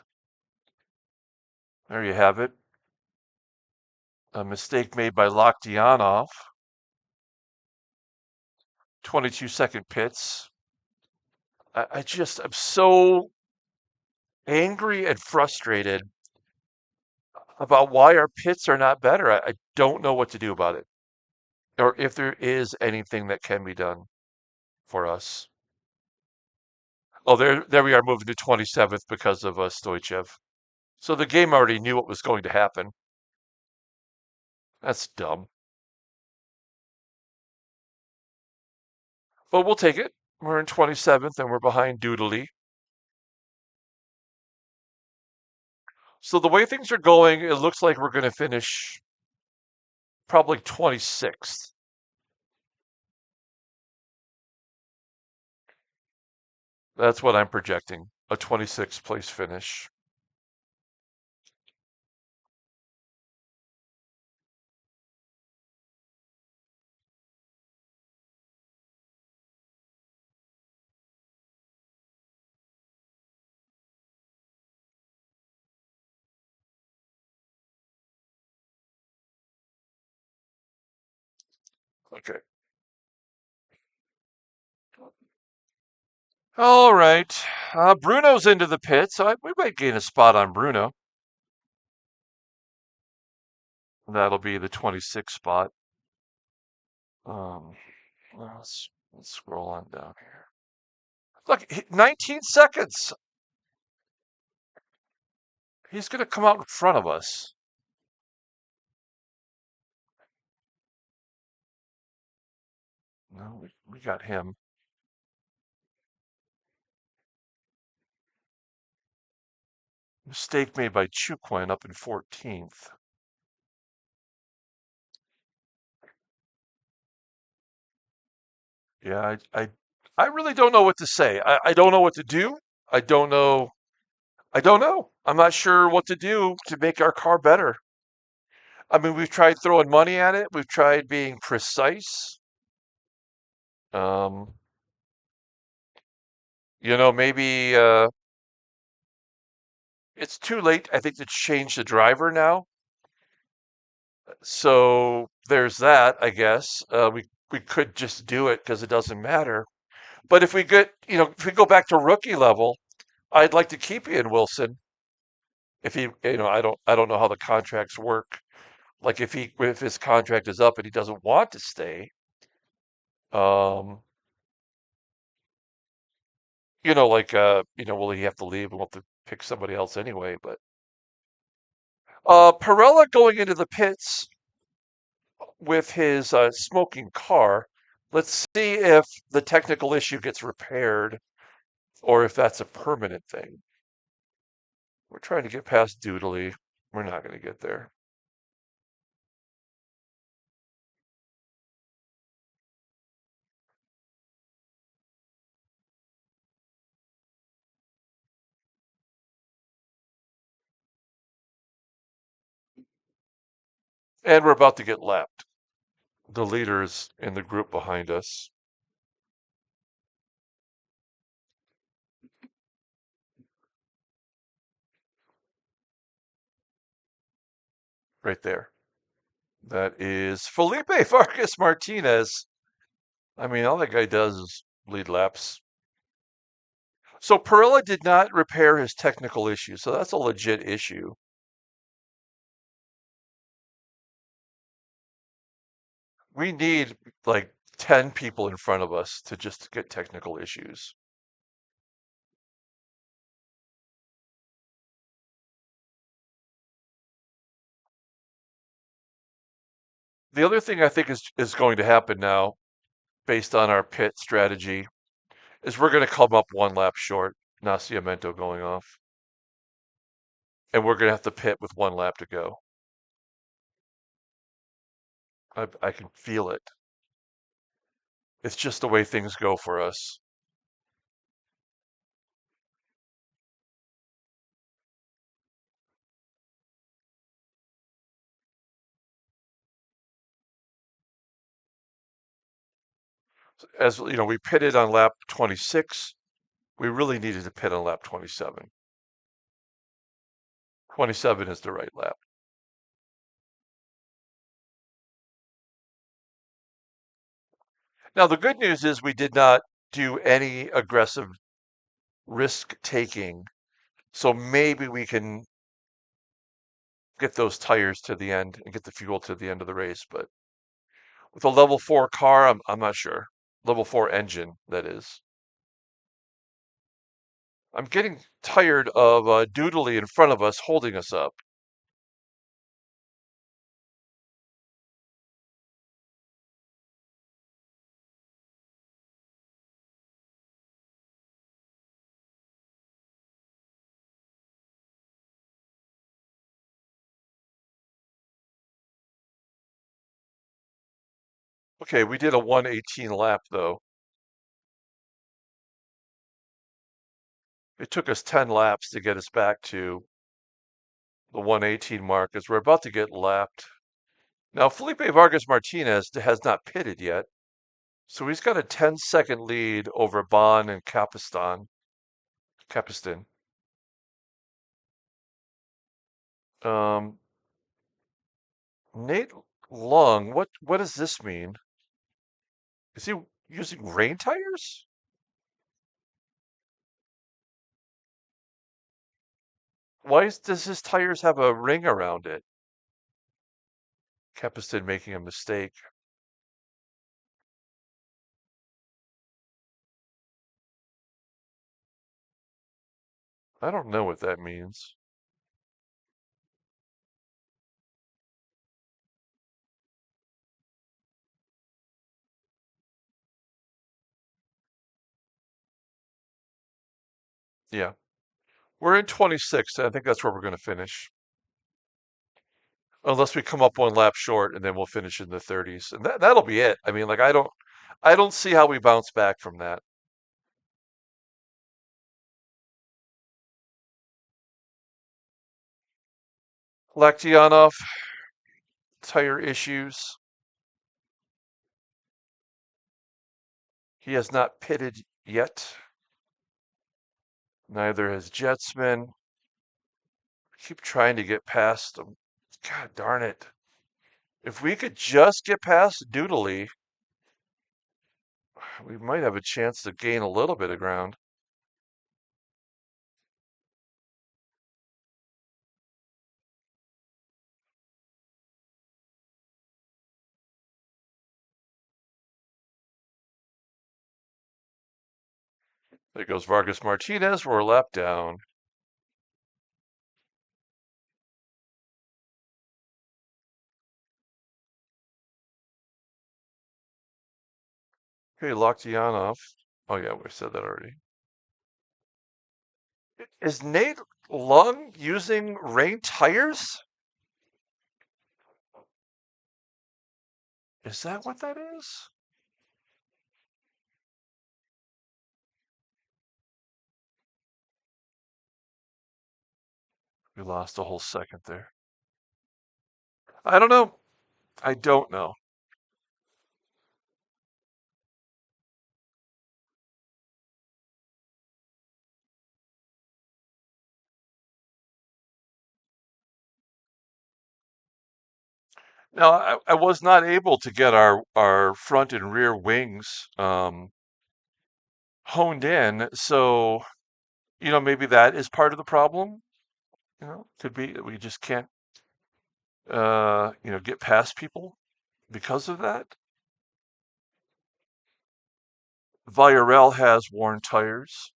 There you have it. A mistake made by Lokhtianov. 22-second pits. I'm so angry and frustrated about why our pits are not better. I don't know what to do about it, or if there is anything that can be done for us. Oh, there we are, moving to 27th because of Stoichev. So the game already knew what was going to happen. That's dumb. But we'll take it. We're in 27th and we're behind Doodly. So the way things are going, it looks like we're going to finish probably 26th. That's what I'm projecting, a 26th place finish. Okay. All right. Bruno's into the pit, so we might gain a spot on Bruno. That'll be the 26th spot. Let's scroll on down here. Look, 19 seconds. He's going to come out in front of us. No, we got him. Mistake made by Chukwin up in 14th. Yeah, I really don't know what to say. I don't know what to do. I don't know. I don't know. I'm not sure what to do to make our car better. I mean, we've tried throwing money at it. We've tried being precise. Um, maybe it's too late, I think, to change the driver now. So there's that, I guess. We could just do it because it doesn't matter. But if we go back to rookie level, I'd like to keep Ian Wilson. If he, I don't know how the contracts work. Like if his contract is up and he doesn't want to stay, um, will he have to leave and we'll have to pick somebody else anyway? But Perella going into the pits with his smoking car. Let's see if the technical issue gets repaired or if that's a permanent thing. We're trying to get past Doodly. We're not going to get there. And we're about to get lapped. The leaders in the group behind us. Right there. That is Felipe Vargas Martinez. I mean, all that guy does is lead laps. So Perella did not repair his technical issue, so that's a legit issue. We need like 10 people in front of us to just get technical issues. The other thing I think is going to happen now, based on our pit strategy, is we're going to come up one lap short, Nascimento going off, and we're going to have to pit with one lap to go. I can feel it. It's just the way things go for us. As you know, we pitted on lap 26. We really needed to pit on lap 27. 27 is the right lap. Now, the good news is we did not do any aggressive risk taking. So maybe we can get those tires to the end and get the fuel to the end of the race. But with a level 4 car, I'm not sure. Level 4 engine, that is. I'm getting tired of Doodly in front of us holding us up. Okay, we did a 118 lap though. It took us 10 laps to get us back to the 118 mark as we're about to get lapped. Now, Felipe Vargas Martinez has not pitted yet, so he's got a 10-second lead over Bon and Capiston. Um, Nate Long, what does this mean? Is he using rain tires? Does his tires have a ring around it? Capiston making a mistake. I don't know what that means. Yeah, we're in 26th. I think that's where we're going to finish. Unless we come up one lap short and then we'll finish in the 30s. And that'll be it. I mean, like I don't see how we bounce back from that. Laktianov, tire issues. He has not pitted yet. Neither has Jetsman. Keep trying to get past them. God darn it. If we could just get past Doodly, we might have a chance to gain a little bit of ground. There goes Vargas Martinez. We're a lap down. Okay, locked Jan off. Oh yeah, we said that already. Is Nate Lung using rain tires? Is that what that is? We lost a whole second there. I don't know. I don't know. Now, I was not able to get our front and rear wings honed in, so maybe that is part of the problem. Could be that we just can't get past people because of that. Viorel has worn tires.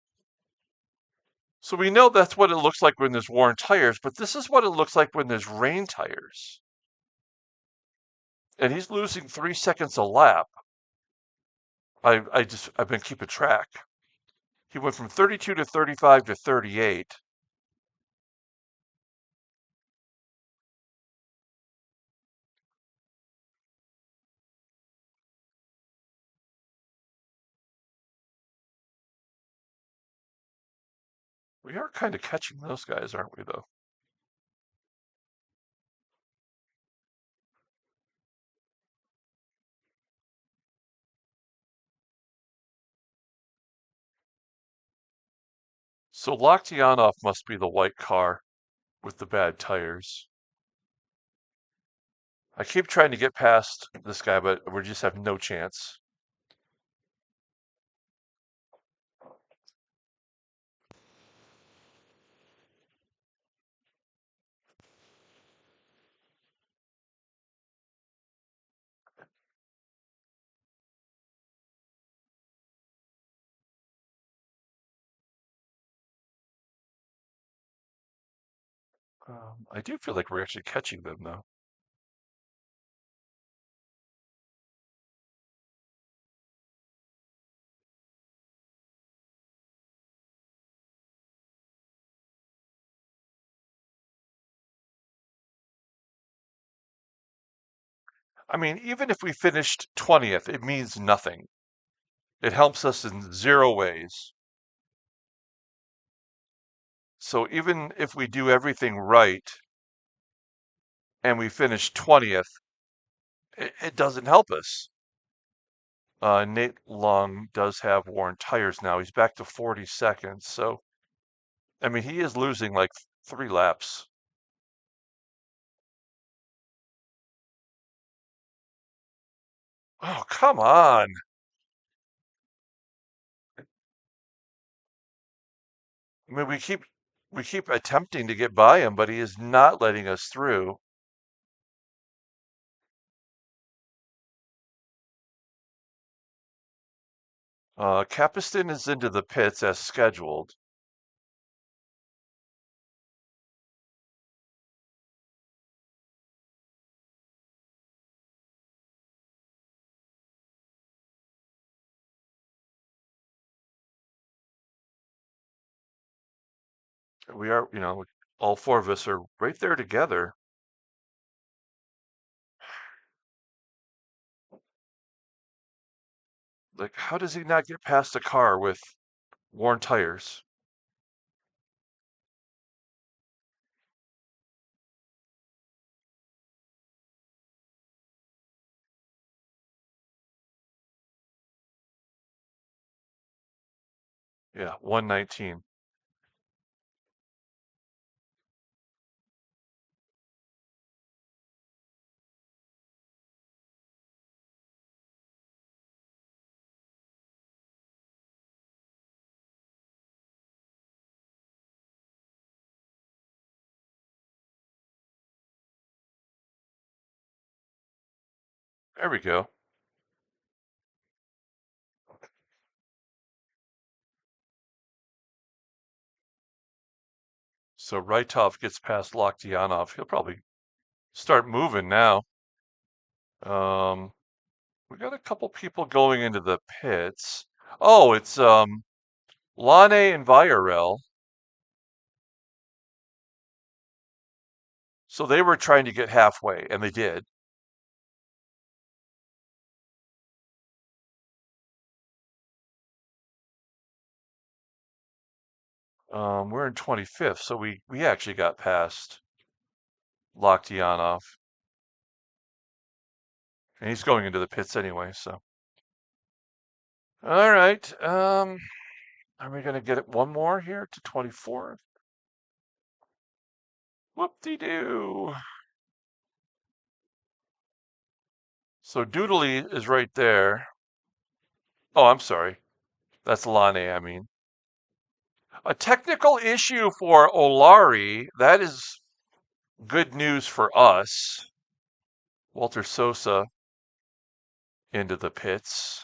So we know that's what it looks like when there's worn tires, but this is what it looks like when there's rain tires. And he's losing 3 seconds a lap. I've been keeping track. He went from 32 to 35 to 38. We are kind of catching those guys, aren't we, though? So Loktianov must be the white car with the bad tires. I keep trying to get past this guy, but we just have no chance. I do feel like we're actually catching them, though. I mean, even if we finished 20th, it means nothing. It helps us in zero ways. So even if we do everything right and we finish 20th, it doesn't help us. Nate Long does have worn tires now. He's back to 40 seconds. So, I mean, he is losing like 3 laps. Oh, come on. I mean, we keep attempting to get by him, but he is not letting us through. Capiston is into the pits as scheduled. We are, all four of us are right there together. Like, how does he not get past a car with worn tires? Yeah, 119. There we go. So Rytov gets past Loktianov. He'll probably start moving now. Um, We got a couple people going into the pits. Oh, it's Lane and Virel. So they were trying to get halfway, and they did. We're in 25th, so we actually got past Lockdown, and he's going into the pits anyway. So, all right. Are we gonna get it one more here to 24th? Whoop-de-doo. So Doodly is right there. Oh, I'm sorry. That's Lane, I mean. A technical issue for Olari. That is good news for us. Walter Sosa into the pits.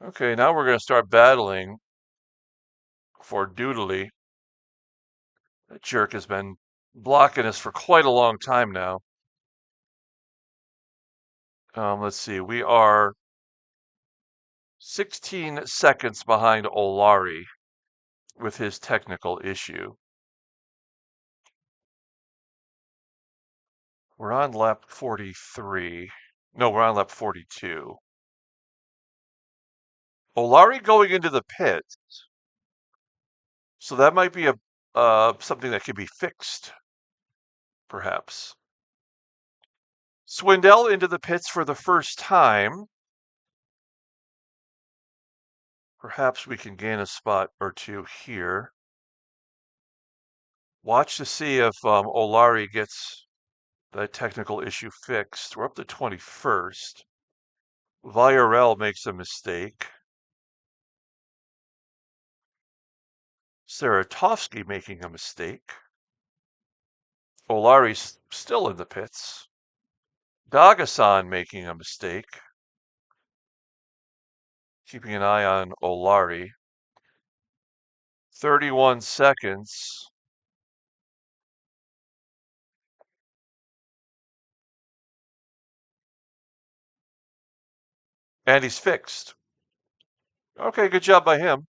Okay, now we're going to start battling for Doodly. That jerk has been blocking us for quite a long time now. Let's see. We are 16 seconds behind Olari with his technical issue. We're on lap 43. No, we're on lap 42. Olari going into the pits. So that might be a something that could be fixed, perhaps. Swindell into the pits for the first time. Perhaps we can gain a spot or two here. Watch to see if Olari gets that technical issue fixed. We're up to 21st. Villarreal makes a mistake. Saratovsky making a mistake. Olari's still in the pits. Dagasan making a mistake. Keeping an eye on Olari. 31 seconds. And he's fixed. Okay, good job by him.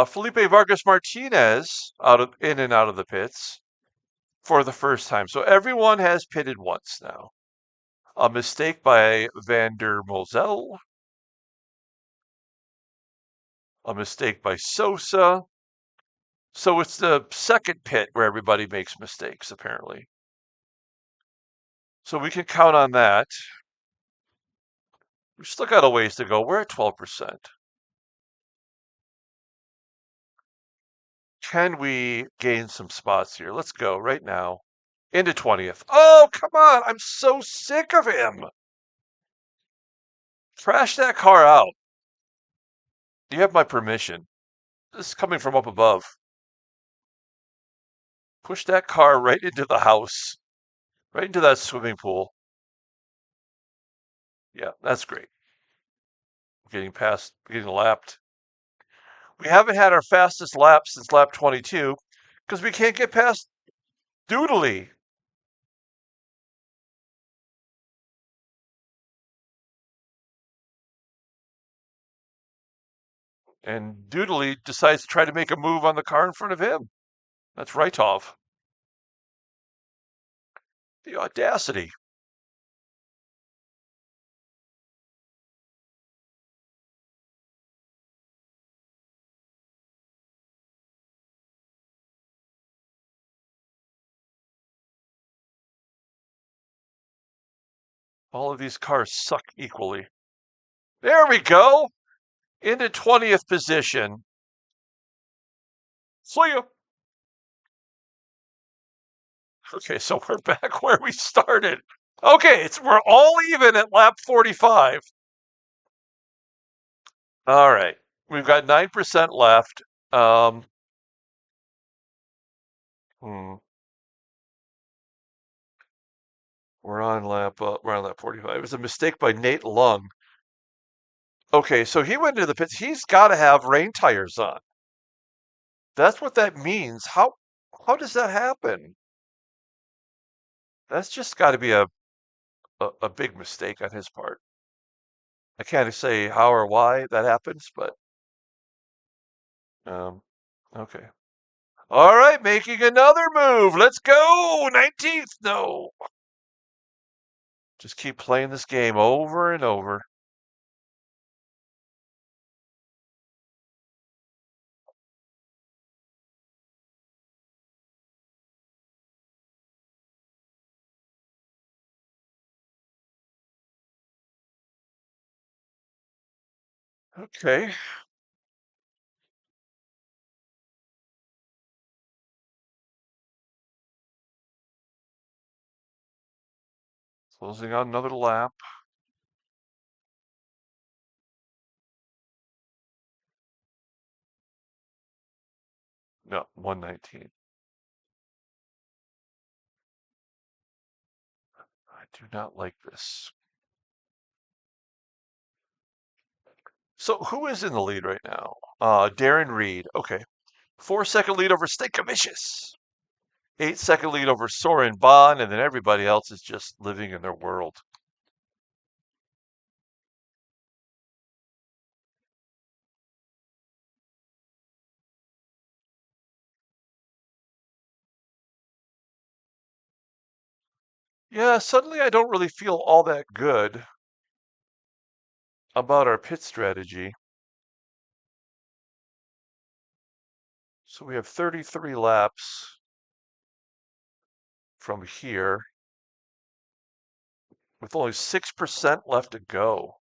Felipe Vargas Martinez in and out of the pits for the first time. So everyone has pitted once now. A mistake by Van der Mosel. A mistake by Sosa. So it's the second pit where everybody makes mistakes, apparently. So we can count on that. We've still got a ways to go. We're at 12%. Can we gain some spots here? Let's go right now. Into 20th. Oh, come on. I'm so sick of him. Trash that car out. You have my permission. This is coming from up above. Push that car right into the house. Right into that swimming pool. Yeah, that's great. Getting lapped. We haven't had our fastest lap since lap 22 because we can't get past Doodly. And Doodly decides to try to make a move on the car in front of him. That's Rytov. The audacity. All of these cars suck equally. There we go. Into 20th position. See ya. Okay, so we're back where we started. Okay, we're all even at lap 45. All right, we've got 9% left. Hmm. We're on lap 45. It was a mistake by Nate Lung. Okay, so he went into the pits. He's got to have rain tires on. That's what that means. How does that happen? That's just got to be a big mistake on his part. I can't say how or why that happens, but um, okay. All right, making another move. Let's go. 19th. No. Just keep playing this game over and over. Okay. Closing on another lap. No, 119. I do not like this. So who is in the lead right now? Darren Reed. Okay. 4 second lead over Stinkovicius. 8 second lead over Soren Bond, and then everybody else is just living in their world. Yeah, suddenly I don't really feel all that good about our pit strategy. So we have 33 laps from here with only 6% left to go.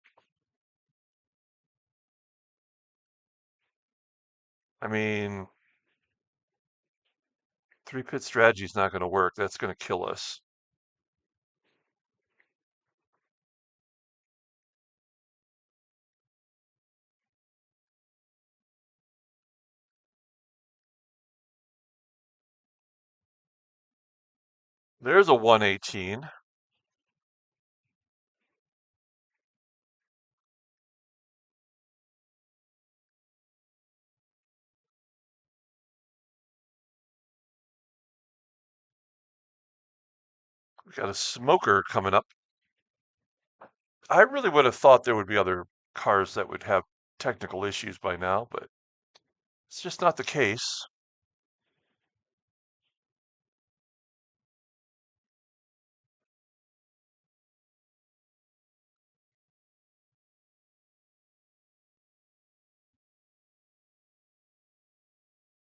I mean, three pit strategy is not going to work. That's going to kill us. There's a 118. We got a smoker coming up. I really would have thought there would be other cars that would have technical issues by now, but it's just not the case.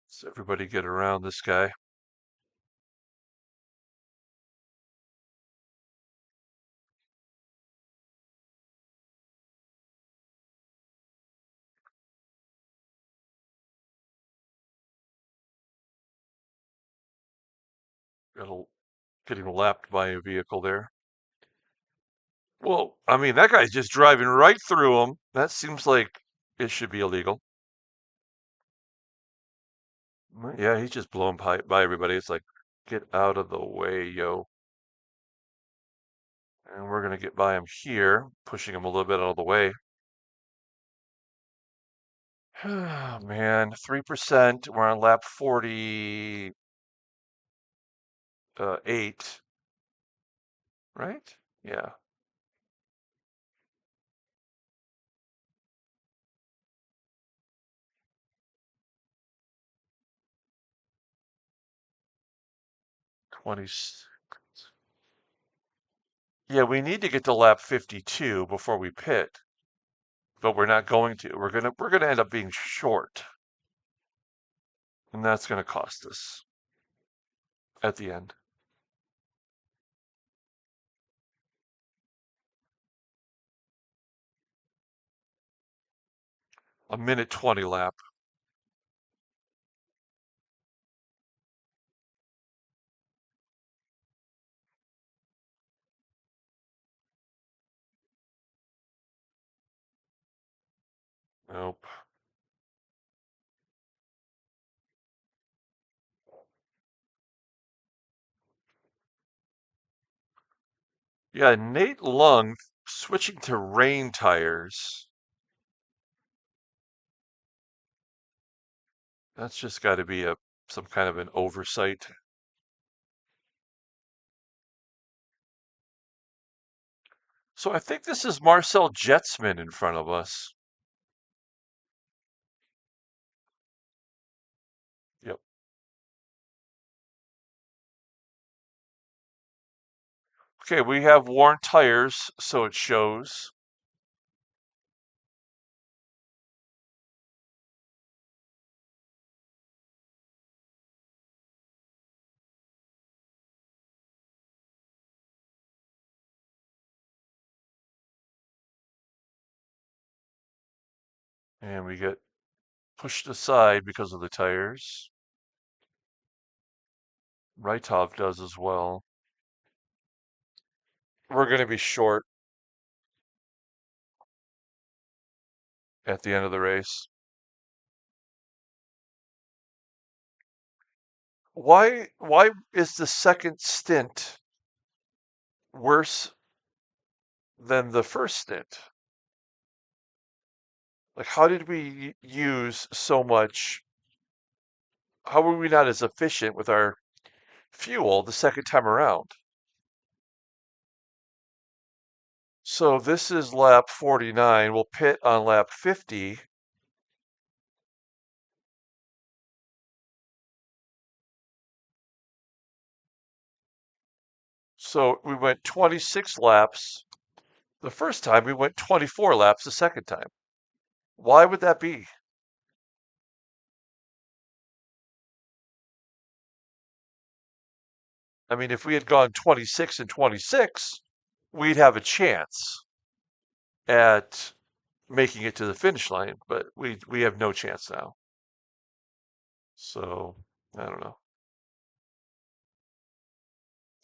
So everybody get around this guy. Getting lapped by a vehicle there. Well, I mean, that guy's just driving right through him. That seems like it should be illegal. Yeah, he's just blowing by everybody. It's like, get out of the way, yo. And we're going to get by him here, pushing him a little bit out of the way. Man, 3%. We're on lap 48, right? Yeah. 20. Yeah, we need to get to lap 52 before we pit, but we're not going to. We're gonna end up being short, and that's gonna cost us at the end. A minute 20 lap. Nope. Yeah, Nate Lung switching to rain tires. That's just got to be some kind of an oversight. So I think this is Marcel Jetsman in front of us. Yep. Okay, we have worn tires, so it shows. And we get pushed aside because of the tires. Rytov does as well. We're going to be short at the end of the race. Why is the second stint worse than the first stint? Like, how did we use so much? How were we not as efficient with our fuel the second time around? So this is lap 49. We'll pit on lap 50. So we went 26 laps the first time. We went 24 laps the second time. Why would that be? I mean, if we had gone 26 and 26, we'd have a chance at making it to the finish line, but we have no chance now. So I don't know.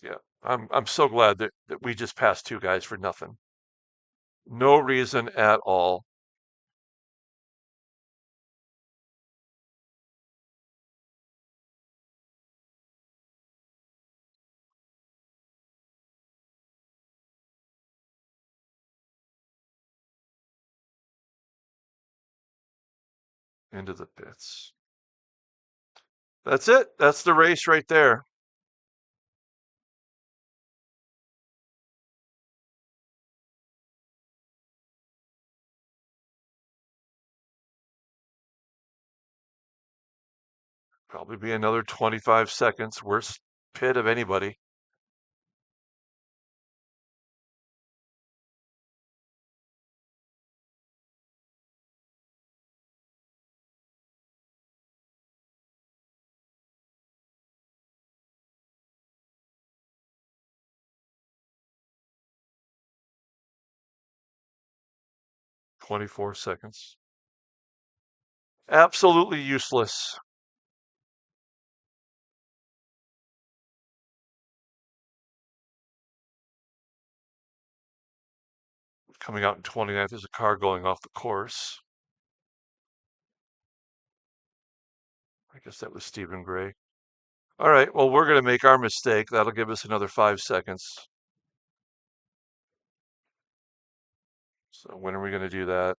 Yeah, I'm so glad that we just passed two guys for nothing. No reason at all. Into the pits. That's it. That's the race right there. Probably be another 25 seconds. Worst pit of anybody. 24 seconds. Absolutely useless. Coming out in 29th, there's a car going off the course. I guess that was Stephen Gray. All right, well, we're going to make our mistake. That'll give us another 5 seconds. So when are we going to do that?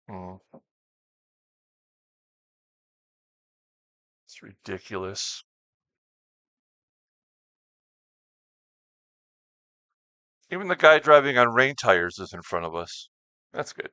Hmm, it's ridiculous. Even the guy driving on rain tires is in front of us. That's good.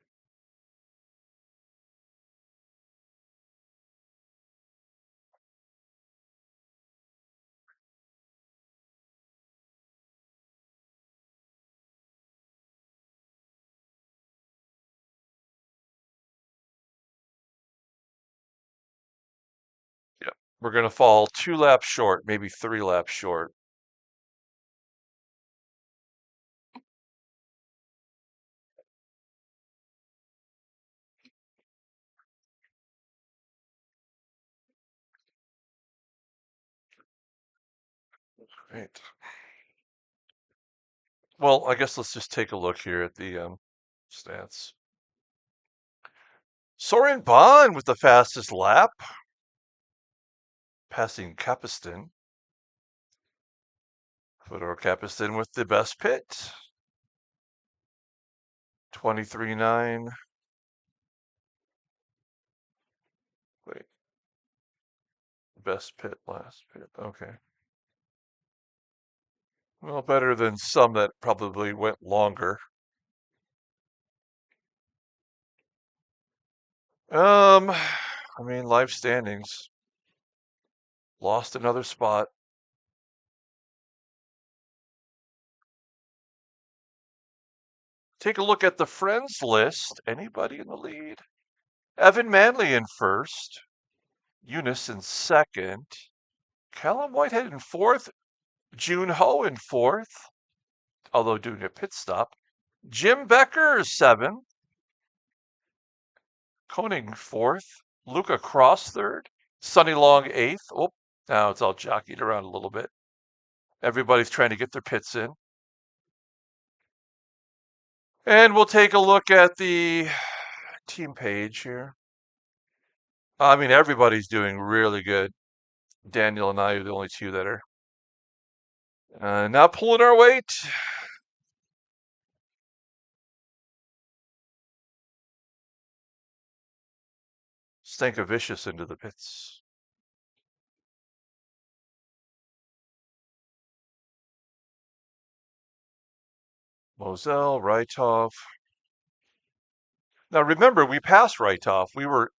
Yep. We're going to fall 2 laps short, maybe 3 laps short. Right. Well, I guess let's just take a look here at the stats. Soren Bond with the fastest lap, passing Capiston. Fedor Capiston with the best pit. 23.9. Wait. Best pit, last pit. Okay. Well, better than some that probably went longer. I mean, live standings. Lost another spot. Take a look at the friends list. Anybody in the lead? Evan Manley in first. Eunice in second. Callum Whitehead in fourth. June Ho in fourth, although doing a pit stop. Jim Becker seventh. Koenig fourth. Luca Cross third. Sonny Long eighth. Oh, now it's all jockeyed around a little bit. Everybody's trying to get their pits in. And we'll take a look at the team page here. I mean, everybody's doing really good. Daniel and I are the only two that are not pulling our weight. Stankovicius into the pits. Moselle, Rytov. Now remember, we passed Rytov. We were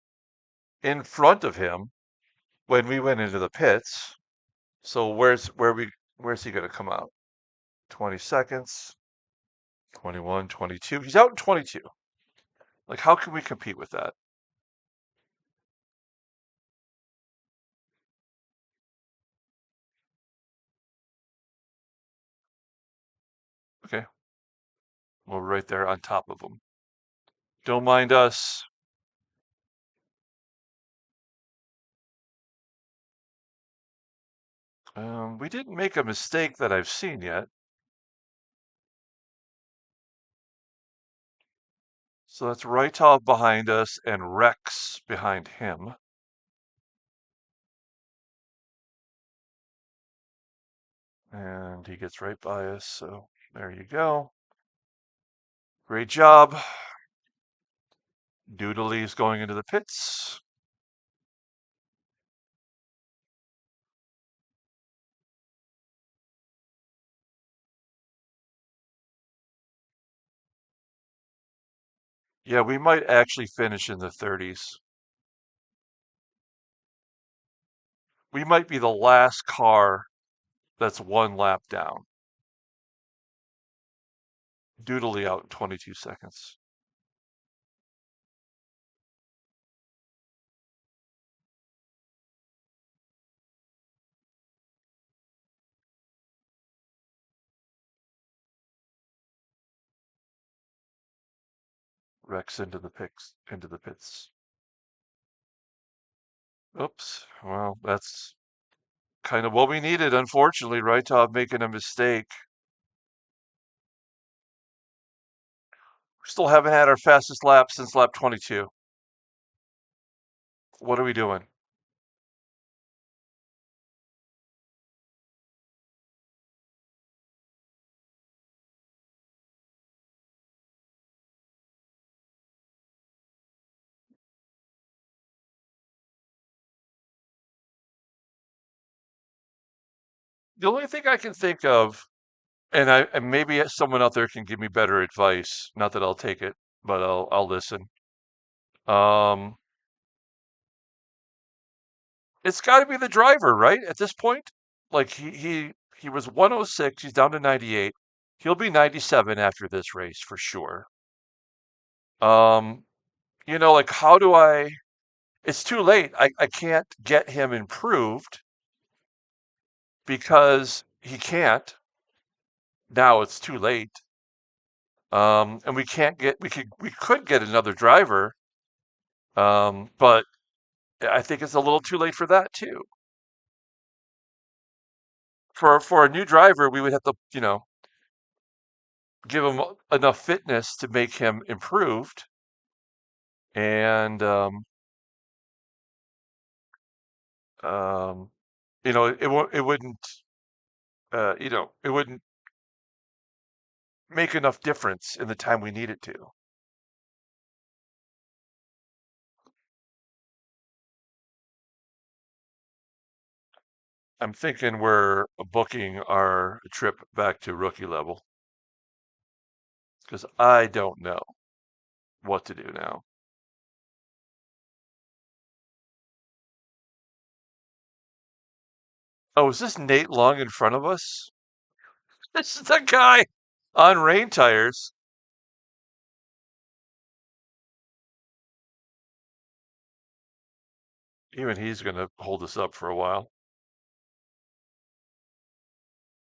in front of him when we went into the pits. So where's he going to come out? 20 seconds. 21, 22. He's out in 22. Like, how can we compete with that? Okay. We're right there on top of him. Don't mind us. We didn't make a mistake that I've seen yet. So that's Rytov behind us and Rex behind him. And he gets right by us, so there you go. Great job. Doodley's going into the pits. Yeah, we might actually finish in the 30s. We might be the last car that's one lap down. Doodley out in 22 seconds. Rex into the pits. Oops. Well, that's kind of what we needed, unfortunately. Rytov making a mistake. We still haven't had our fastest lap since lap 22. What are we doing? The only thing I can think of, and maybe someone out there can give me better advice. Not that I'll take it, but I'll listen. Um, it's got to be the driver, right? At this point, like he was 106. He's down to 98. He'll be 97 after this race for sure. Um, like how do I? It's too late. I can't get him improved because he can't. Now it's too late. And we could get another driver. But I think it's a little too late for that too. For a new driver, we would have to, give him enough fitness to make him improved. and um, it wouldn't, it wouldn't make enough difference in the time we need it to. I'm thinking we're booking our trip back to rookie level because I don't know what to do now. Oh, is this Nate Long in front of us? This is the guy on rain tires. Even he's going to hold us up for a while.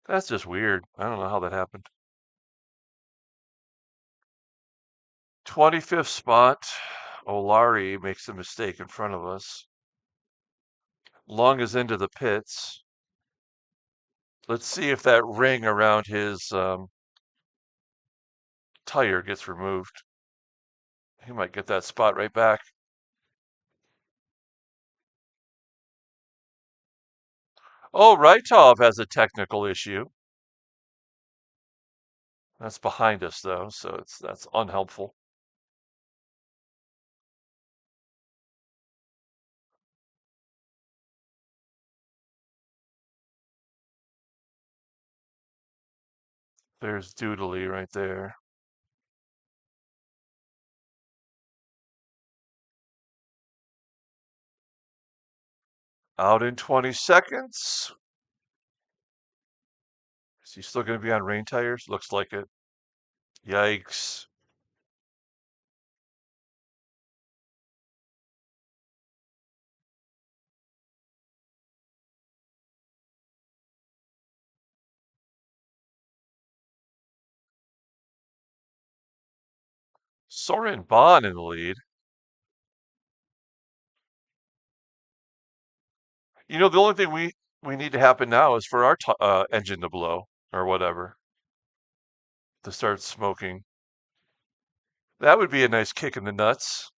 That's just weird. I don't know how that happened. 25th spot. Olari makes a mistake in front of us. Long is into the pits. Let's see if that ring around his tire gets removed. He might get that spot right back. Oh, Raitov has a technical issue. That's behind us though, so that's unhelpful. There's Doodly right there. Out in 20 seconds. Is he still going to be on rain tires? Looks like it. Yikes. Soren Bon in the lead. The only thing we need to happen now is for our engine to blow or whatever to start smoking. That would be a nice kick in the nuts.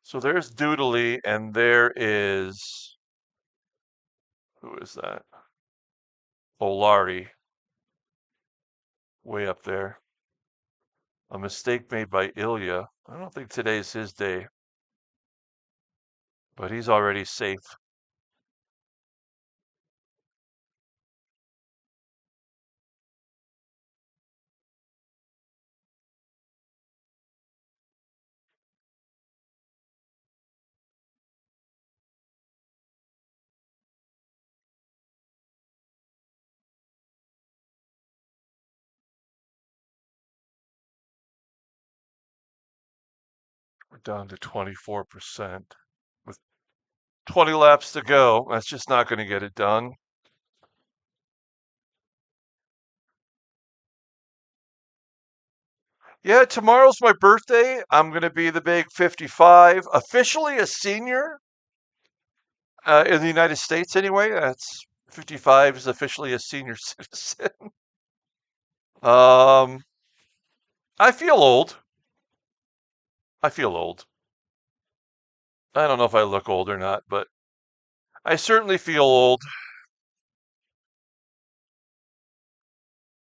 So there's Doodly, and there is who is that? Olari, way up there. A mistake made by Ilya. I don't think today's his day, but he's already safe. We're down to 24% with 20 laps to go. That's just not going to get it done. Yeah, tomorrow's my birthday. I'm going to be the big 55, officially a senior in the United States anyway. That's 55 is officially a senior citizen. Um, I feel old. I feel old. I don't know if I look old or not, but I certainly feel old.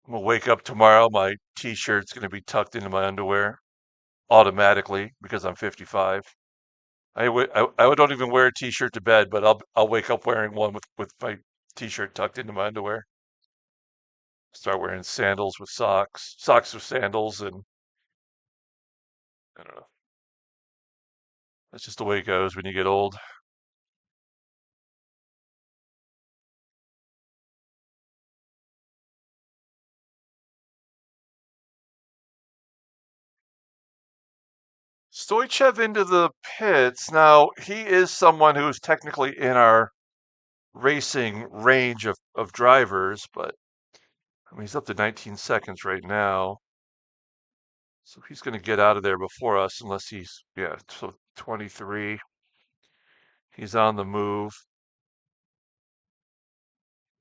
I'm gonna wake up tomorrow. My t-shirt's gonna be tucked into my underwear automatically because I'm 55. I don't even wear a t-shirt to bed, but I'll wake up wearing one with my t-shirt tucked into my underwear. Start wearing sandals with socks with sandals, and I don't know. That's just the way it goes when you get old. Stoichev into the pits. Now, he is someone who's technically in our racing range of drivers, but I mean, he's up to 19 seconds right now. So he's going to get out of there before us unless yeah, so 23. He's on the move.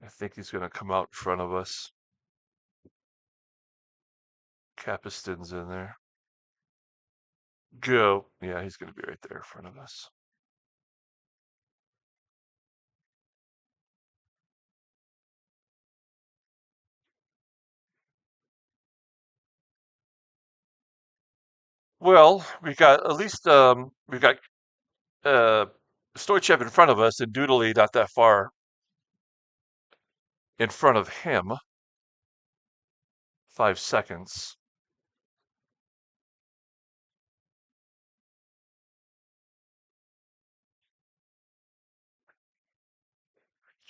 I think he's going to come out in front of us. Capiston's in there. Go. Yeah, he's going to be right there in front of us. Well, we got at least we've got uh, Stoichev in front of us and Doodley not that far in front of him. 5 seconds.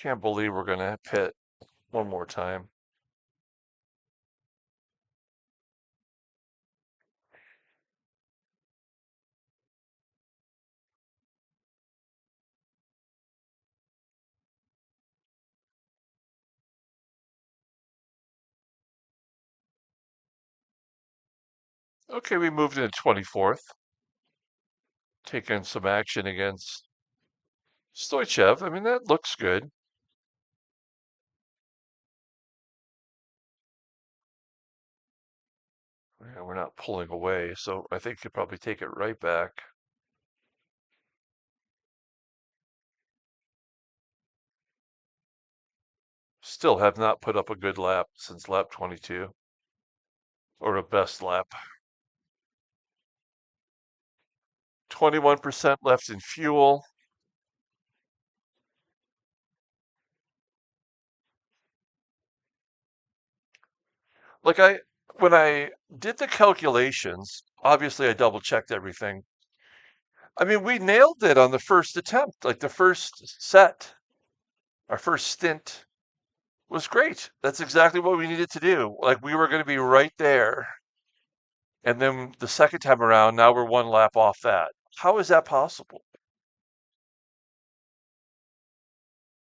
Can't believe we're going to pit one more time. Okay, we moved into 24th, taking some action against Stoichev. I mean, that looks good. Yeah, we're not pulling away, so I think you'll probably take it right back. Still have not put up a good lap since lap 22, or a best lap. 21% left in fuel. Like when I did the calculations, obviously I double checked everything. I mean, we nailed it on the first attempt. Like the first set, our first stint was great. That's exactly what we needed to do. Like we were going to be right there. And then the second time around, now we're one lap off that. How is that possible?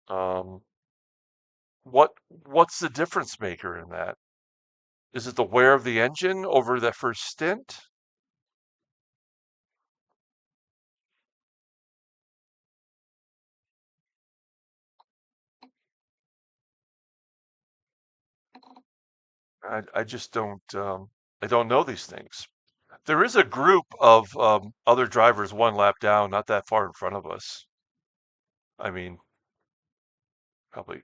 Um, what's the difference maker in that? Is it the wear of the engine over that first stint? I just I don't know these things. There is a group of other drivers one lap down, not that far in front of us. I mean, probably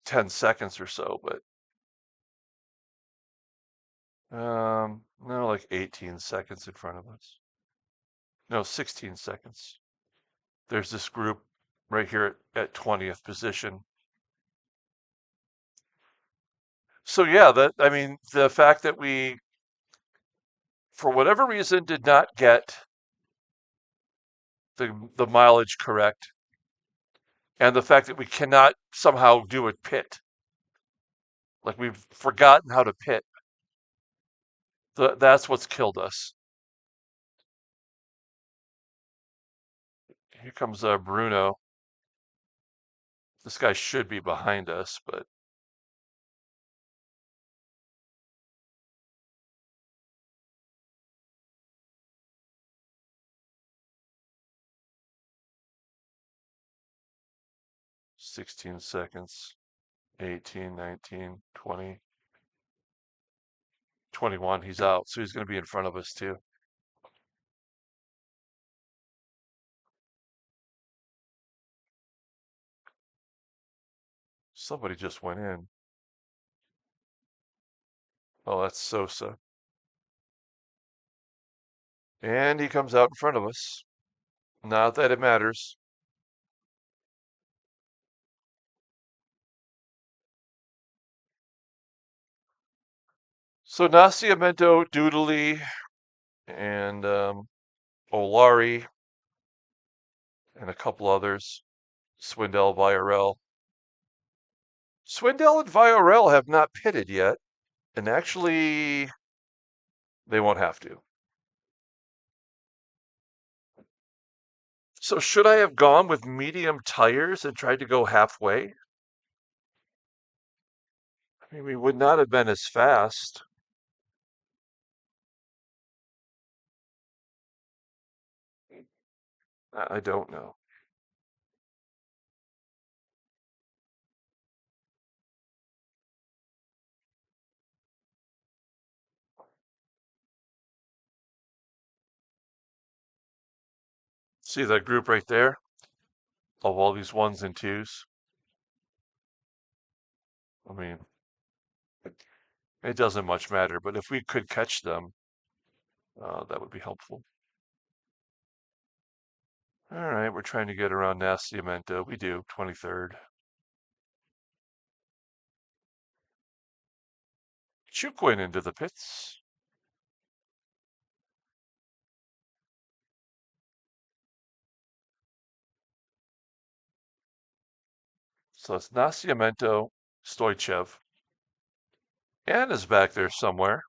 10 seconds or so, but no, like 18 seconds in front of us. No, 16 seconds. There's this group right here at 20th position. So yeah, that I mean, the fact that we, for whatever reason, did not get the mileage correct, and the fact that we cannot somehow do a pit, like we've forgotten how to pit, that's what's killed us. Here comes Bruno. This guy should be behind us, but 16 seconds, 18, 19, 20, 21. He's out, so he's going to be in front of us too. Somebody just went in. Oh, that's Sosa. And he comes out in front of us. Not that it matters. So Nascimento, Doodley, and Olari, and a couple others. Swindell, Viorel. Swindell and Viorel have not pitted yet, and actually, they won't have to. So should I have gone with medium tires and tried to go halfway? I mean, we would not have been as fast. I don't know. See that group right there of all these ones and twos? I mean, it doesn't much matter, but if we could catch them, that would be helpful. All right, we're trying to get around Nacimiento. We do, 23rd. Chukwin into the pits. So it's Nacimiento, Stoichev. Anna's back there somewhere.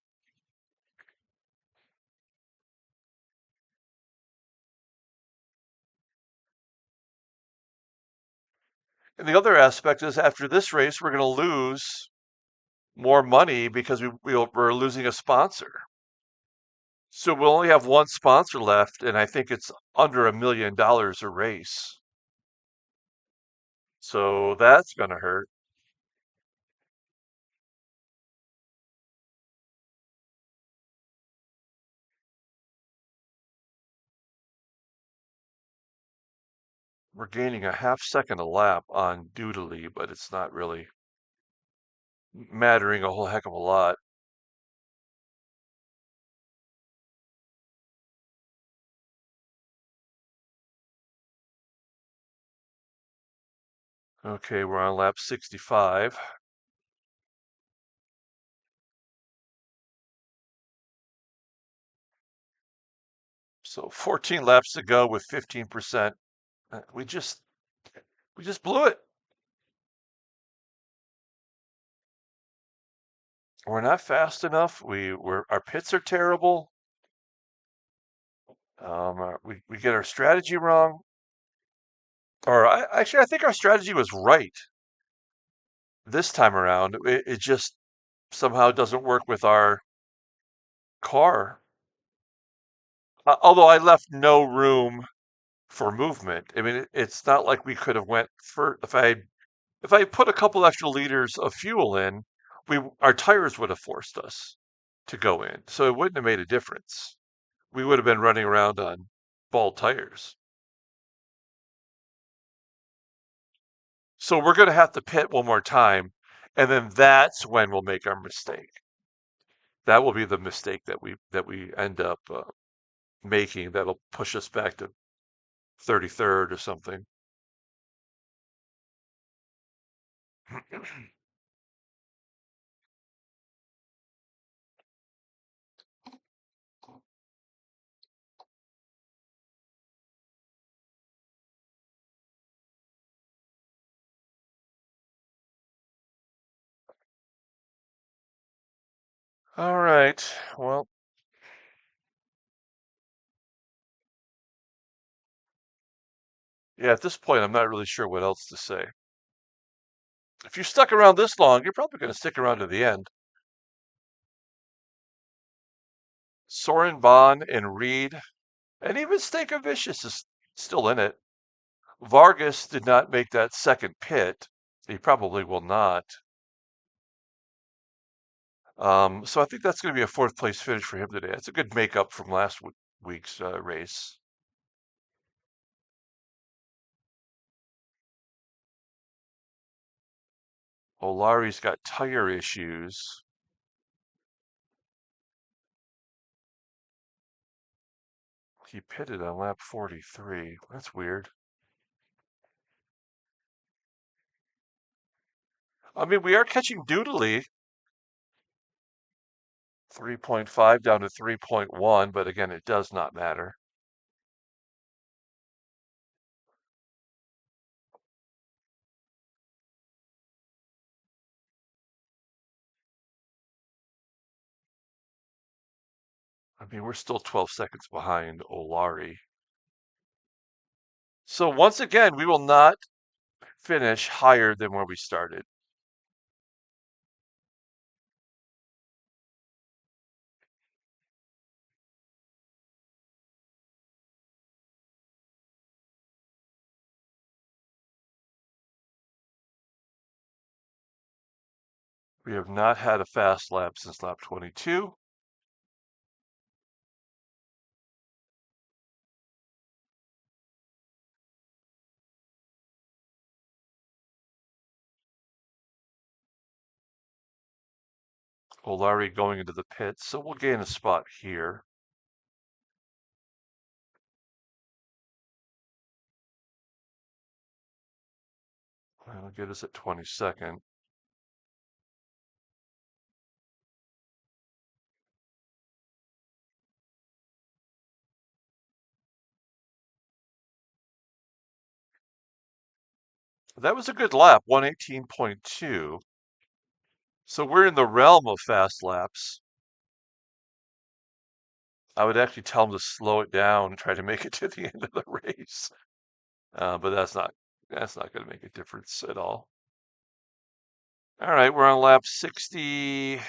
And the other aspect is after this race, we're going to lose more money because we're losing a sponsor. So we'll only have one sponsor left, and I think it's under $1 million a race. So that's going to hurt. We're gaining a half second a lap on Doodly, but it's not really mattering a whole heck of a lot. Okay, we're on lap 65. So 14 laps to go with 15%. We just blew it. We're not fast enough. Our pits are terrible. We get our strategy wrong. Actually, I think our strategy was right this time around. It just somehow doesn't work with our car. Although I left no room for movement. I mean, it's not like we could have went for if I put a couple extra liters of fuel in, our tires would have forced us to go in. So it wouldn't have made a difference. We would have been running around on bald tires. So we're going to have to pit one more time, and then that's when we'll make our mistake. That will be the mistake that we end up making. That'll push us back to 33rd or something. All right. Well, yeah, at this point, I'm not really sure what else to say. If you stuck around this long, you're probably going to stick around to the end. Soren Bon and Reed, and even Stankovic is still in it. Vargas did not make that second pit. He probably will not. So I think that's going to be a fourth place finish for him today. It's a good makeup from last week's race. Olari's got tire issues. He pitted on lap 43. That's weird. I mean, we are catching Doodly. 3.5 down to 3.1, but again, it does not matter. I mean, we're still 12 seconds behind Olari. So once again, we will not finish higher than where we started. We have not had a fast lap since lap 22. Olari going into the pits, so we'll gain a spot here. That'll get us at 22nd. That was a good lap, 118.2. So we're in the realm of fast laps. I would actually tell him to slow it down and try to make it to the end of the race. But that's not going to make a difference at all. All right, we're on lap 68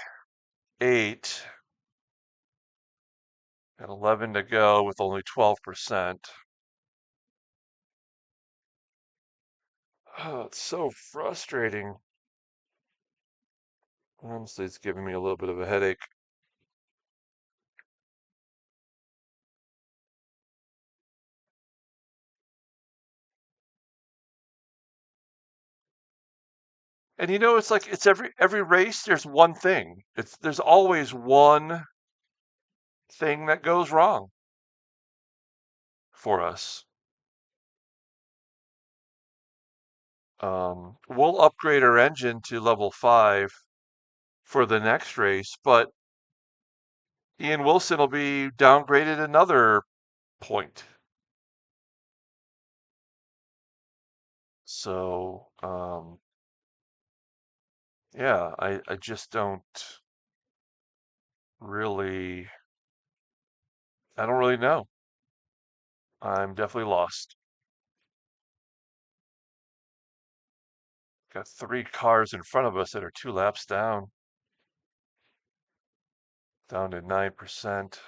and 11 to go with only 12%. Oh, it's so frustrating. Honestly, it's giving me a little bit of a headache. And it's like it's every race there's one thing. There's always one thing that goes wrong for us. We'll upgrade our engine to level 5 for the next race, but Ian Wilson will be downgraded another point. So, yeah, I just really, I don't really know. I'm definitely lost. Got 3 cars in front of us that are 2 laps down to 9%.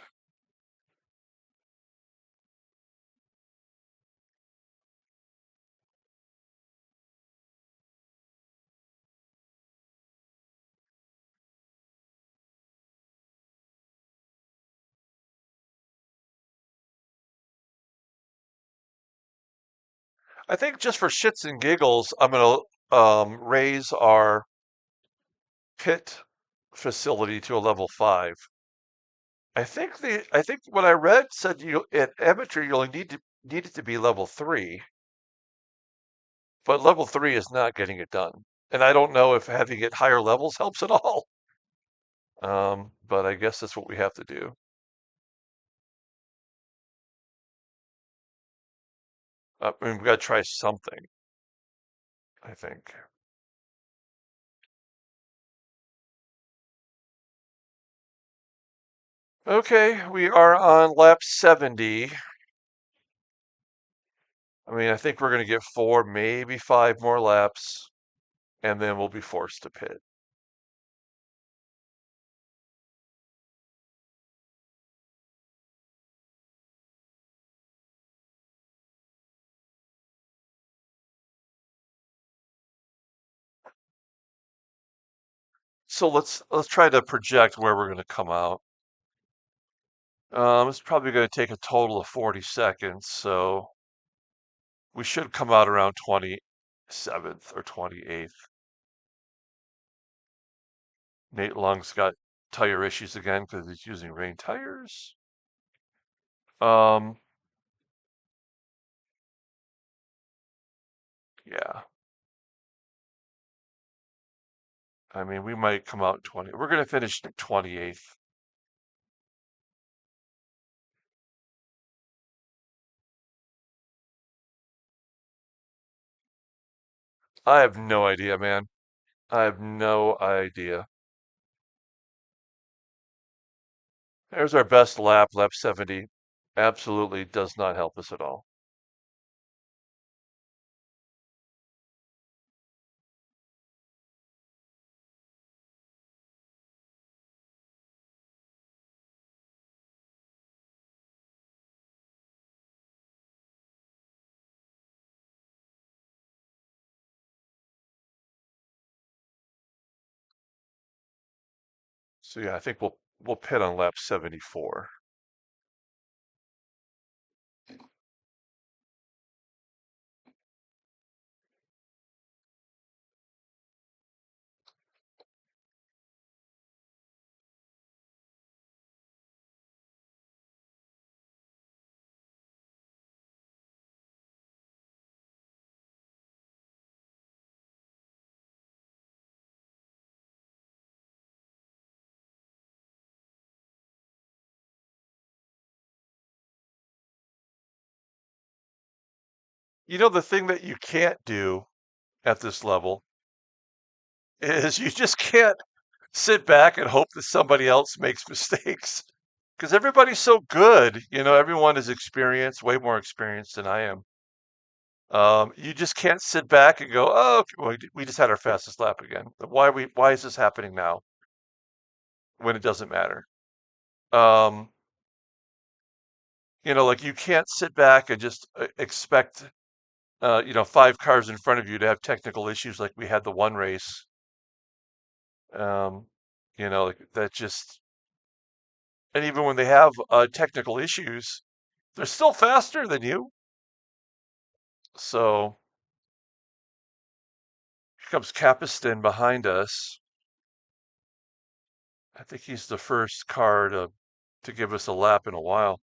I think just for shits and giggles, I'm gonna raise our pit facility to a level 5. I think what I read said you at amateur you only need it to be level 3, but level 3 is not getting it done. And I don't know if having it higher levels helps at all. But I guess that's what we have to do. I mean, we've got to try something, I think. Okay, we are on lap 70. I mean, I think we're going to get 4, maybe 5 more laps, and then we'll be forced to pit. So let's try to project where we're going to come out. It's probably going to take a total of 40 seconds, so we should come out around 27th or 28th. Nate Lung's got tire issues again because he's using rain tires. Um, yeah. I mean, we might come out 20. We're going to finish 28th. I have no idea, man. I have no idea. There's our best lap 70. Absolutely does not help us at all. So yeah, I think we'll pit on lap 74. the thing that you can't do at this level is you just can't sit back and hope that somebody else makes mistakes because everybody's so good. Everyone is experienced, way more experienced than I am. You just can't sit back and go, "Oh, okay, well, we just had our fastest lap again. Why is this happening now when it doesn't matter?" Um, like you can't sit back and just expect, five cars in front of you to have technical issues like we had the one race. Um, like that just, and even when they have technical issues, they're still faster than you. So here comes Capiston behind us. I think he's the first car to give us a lap in a while.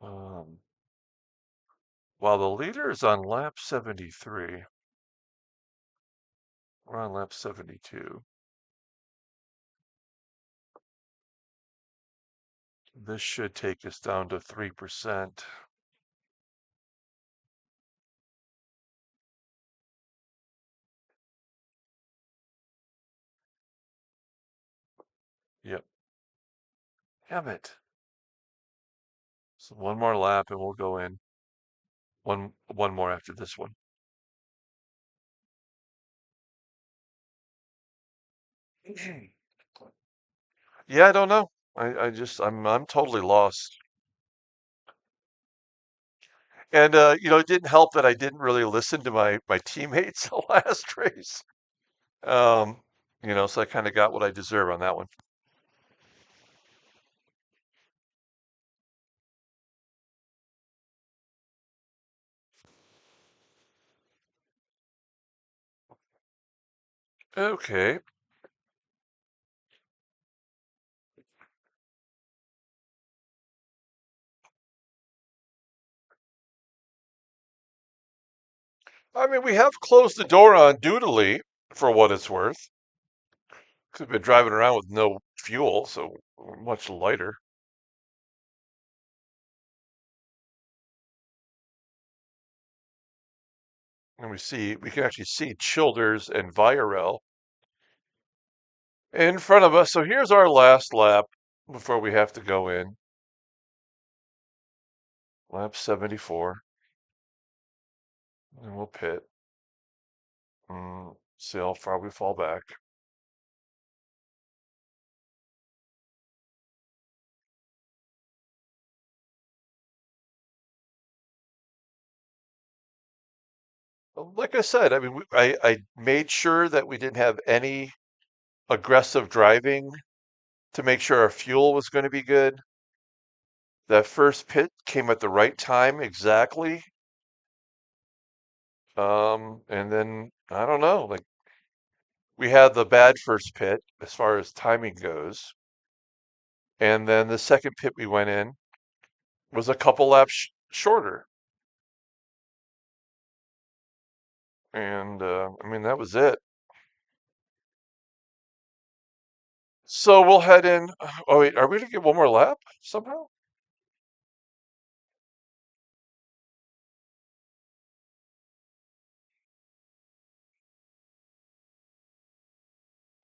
Um, while the leader is on lap 73, we're on lap 72. This should take us down to 3%. Yep. Damn it. So one more lap and we'll go in. One more after this one. Yeah, I don't know. I'm totally lost. And it didn't help that I didn't really listen to my teammates the last race. Um, so I kind of got what I deserve on that one. Okay. I mean, we have closed the door on Doodly for what it's worth. 'Cause we've been driving around with no fuel, so we're much lighter. And we can actually see Childers and Virel in front of us. So here's our last lap before we have to go in. Lap 74. And we'll pit. See how far we fall back. Like I said, I mean, I made sure that we didn't have any aggressive driving to make sure our fuel was going to be good. That first pit came at the right time exactly. And then I don't know, like we had the bad first pit as far as timing goes. And then the second pit we went in was a couple laps shorter. And I mean, that was it. So we'll head in. Oh, wait, are we going to get one more lap somehow?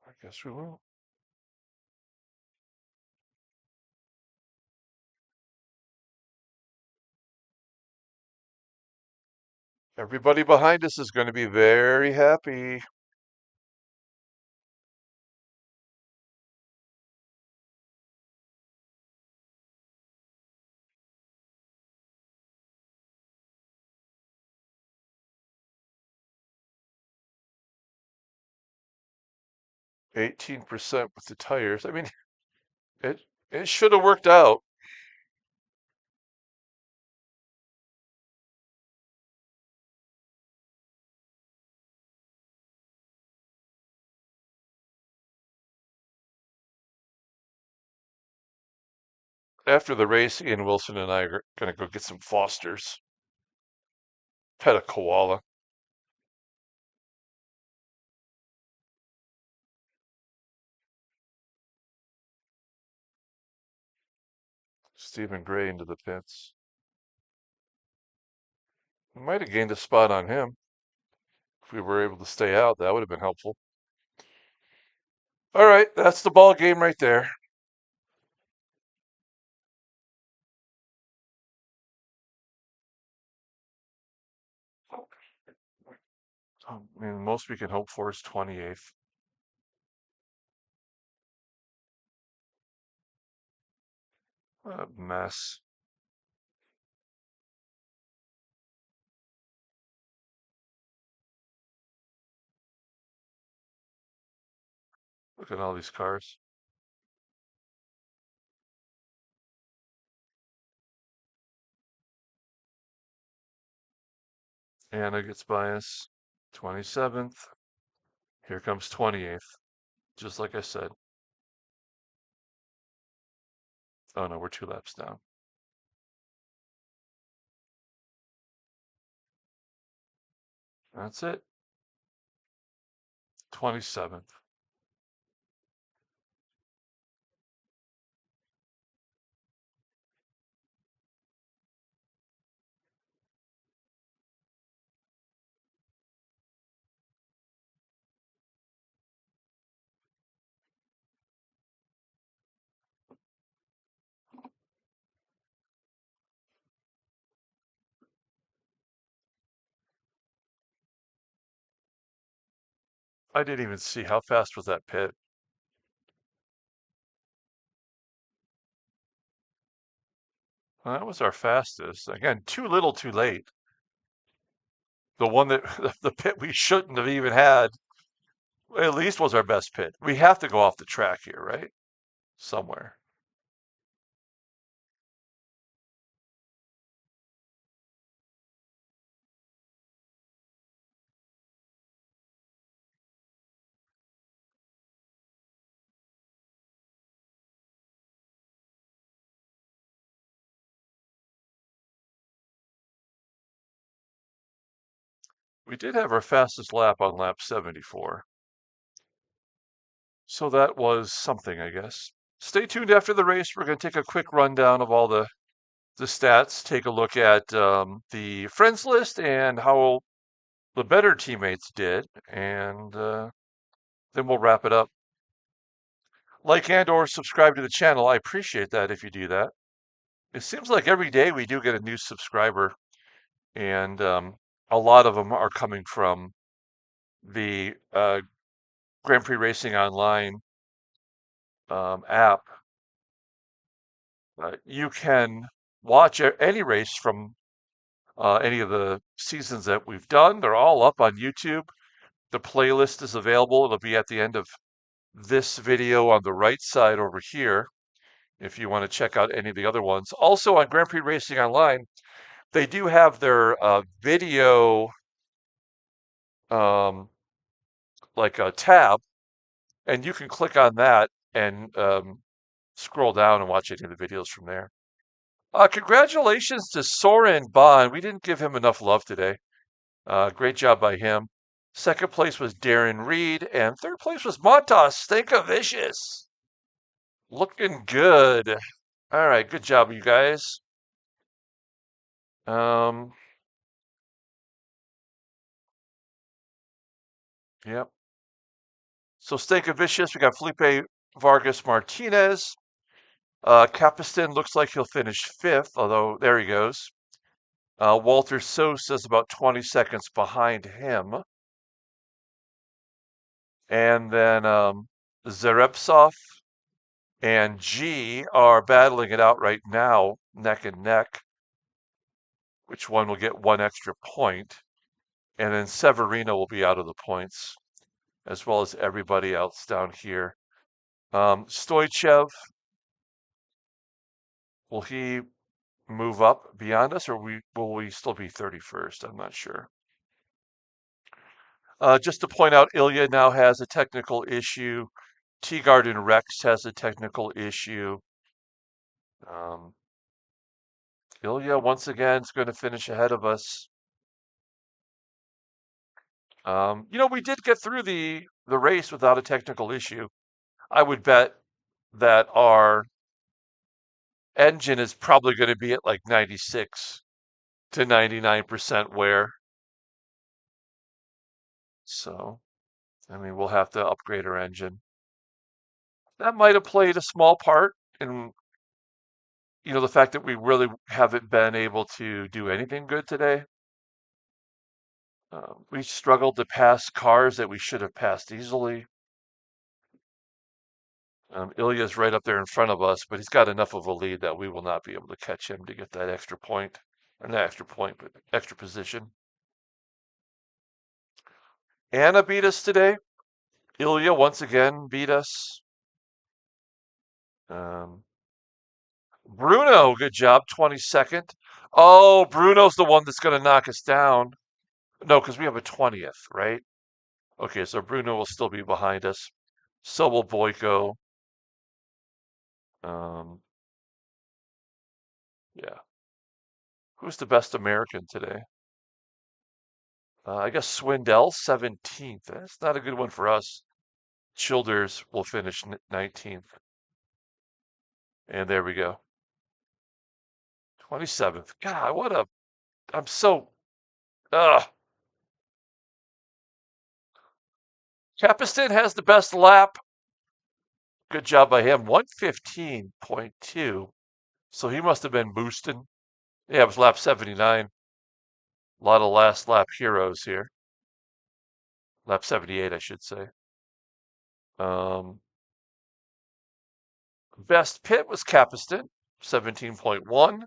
I guess we will. Everybody behind us is going to be very happy. – 18% with the tires. I mean, it it should have worked out. After the race, Ian Wilson and I are going to go get some Fosters. Pet a koala. Stephen Gray into the pits. We might have gained a spot on him if we were able to stay out. That would have been helpful. All right, that's the ball game right there. I mean, most we can hope for is 28th. What a mess. Look at all these cars. Anna gets by us. 27th. Here comes 28th. Just like I said. Oh no, we're 2 laps down. That's it. 27th. I didn't even see how fast was that pit. Well, that was our fastest. Again, too little, too late. The one that the pit we shouldn't have even had at least was our best pit. We have to go off the track here, right? Somewhere. We did have our fastest lap on lap 74. So that was something, I guess. Stay tuned after the race. We're going to take a quick rundown of all the stats, take a look at the friends list and how the better teammates did, and then we'll wrap it up. Like and or subscribe to the channel. I appreciate that if you do that. It seems like every day we do get a new subscriber, and a lot of them are coming from the Grand Prix Racing Online app. You can watch any race from any of the seasons that we've done. They're all up on YouTube. The playlist is available. It'll be at the end of this video on the right side over here if you want to check out any of the other ones. Also on Grand Prix Racing Online, they do have their video um, like a tab, and you can click on that and scroll down and watch any of the videos from there. Congratulations to Soren Bond. We didn't give him enough love today. Great job by him. Second place was Darren Reed, and third place was Montas Stankovicius. Looking good. All right, good job, you guys. Um, yep. So Stankovicius, we got Felipe Vargas Martinez. Capiston looks like he'll finish fifth, although there he goes. Walter Sosa is about 20 seconds behind him. And then Zarepsov and G are battling it out right now, neck and neck. Which one will get one extra point. And then Severino will be out of the points, as well as everybody else down here. Stoichev, will he move up beyond us, or will we still be 31st? I'm not sure. Just to point out, Ilya now has a technical issue. T-Garden Rex has a technical issue. Ilya, once again, is going to finish ahead of us. We did get through the race without a technical issue. I would bet that our Engine is probably going to be at like 96 to 99% wear. So, I mean, we'll have to upgrade our engine. That might have played a small part in, the fact that we really haven't been able to do anything good today. We struggled to pass cars that we should have passed easily. Ilya's right up there in front of us, but he's got enough of a lead that we will not be able to catch him to get that extra point. Or not extra point, but extra position. Anna beat us today. Ilya once again beat us. Um, Bruno, good job, 22nd. Oh, Bruno's the one that's going to knock us down. No, because we have a 20th, right? Okay, so Bruno will still be behind us. So will Boyko. Um, yeah. Who's the best American today? I guess Swindell, 17th. That's not a good one for us. Childers will finish 19th. And there we go. 27th. God, I'm so, ugh. Capiston has the best lap. Good job by him. 115.2. So he must have been boosting. Yeah, it was lap 79. A lot of last lap heroes here. Lap 78, I should say. Best pit was Capiston, 17.1.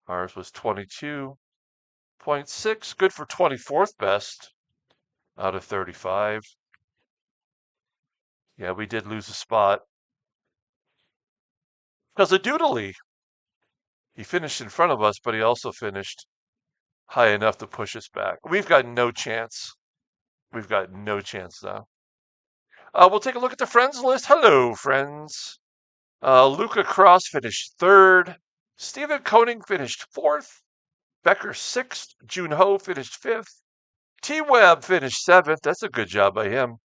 Ours was 22.6. Good for 24th best out of 35. Yeah, we did lose a spot. Because of Doodly. He finished in front of us, but he also finished high enough to push us back. We've got no chance. We've got no chance now. We'll take a look at the friends list. Hello, friends. Luca Cross finished 3rd. Stephen Koenig finished 4th. Becker 6th. Jun Ho finished 5th. T-Web finished 7th. That's a good job by him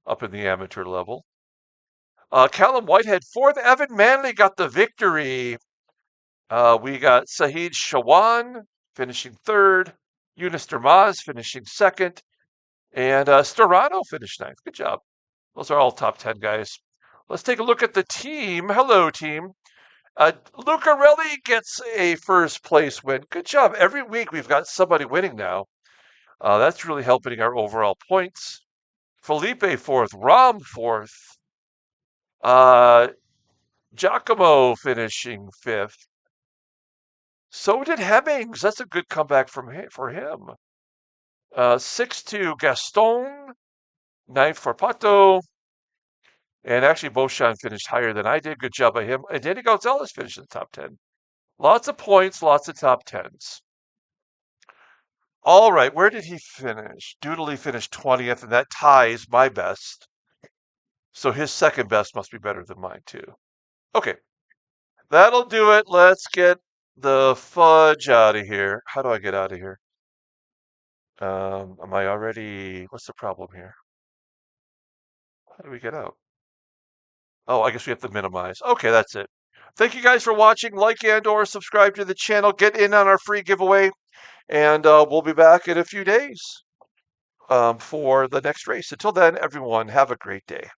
up in the amateur level. Callum Whitehead 4th. Evan Manley got the victory. We got Sahid Shawan finishing 3rd. Eunice Dermaz finishing 2nd. And Storano finished 9th. Good job. Those are all top 10 guys. Let's take a look at the team. Hello, team. Lucarelli gets a first place win. Good job. Every week we've got somebody winning now. That's really helping our overall points. Felipe 4th. Rom 4th. Giacomo finishing 5th. So did Hemmings. That's a good comeback for him. 6th to Gaston. 9th for Pato. And actually, Beauchamp finished higher than I did. Good job by him. And Danny Gonzalez finished in the top 10. Lots of points, lots of top 10s. All right, where did he finish? Doodly finished 20th, and that ties my best. So his second best must be better than mine, too. Okay, that'll do it. Let's get the fudge out of here. How do I get out of here? Am I already... What's the problem here? How do we get out? Oh, I guess we have to minimize. Okay, that's it. Thank you guys for watching. Like and or subscribe to the channel. Get in on our free giveaway. And we'll be back in a few days for the next race. Until then, everyone, have a great day.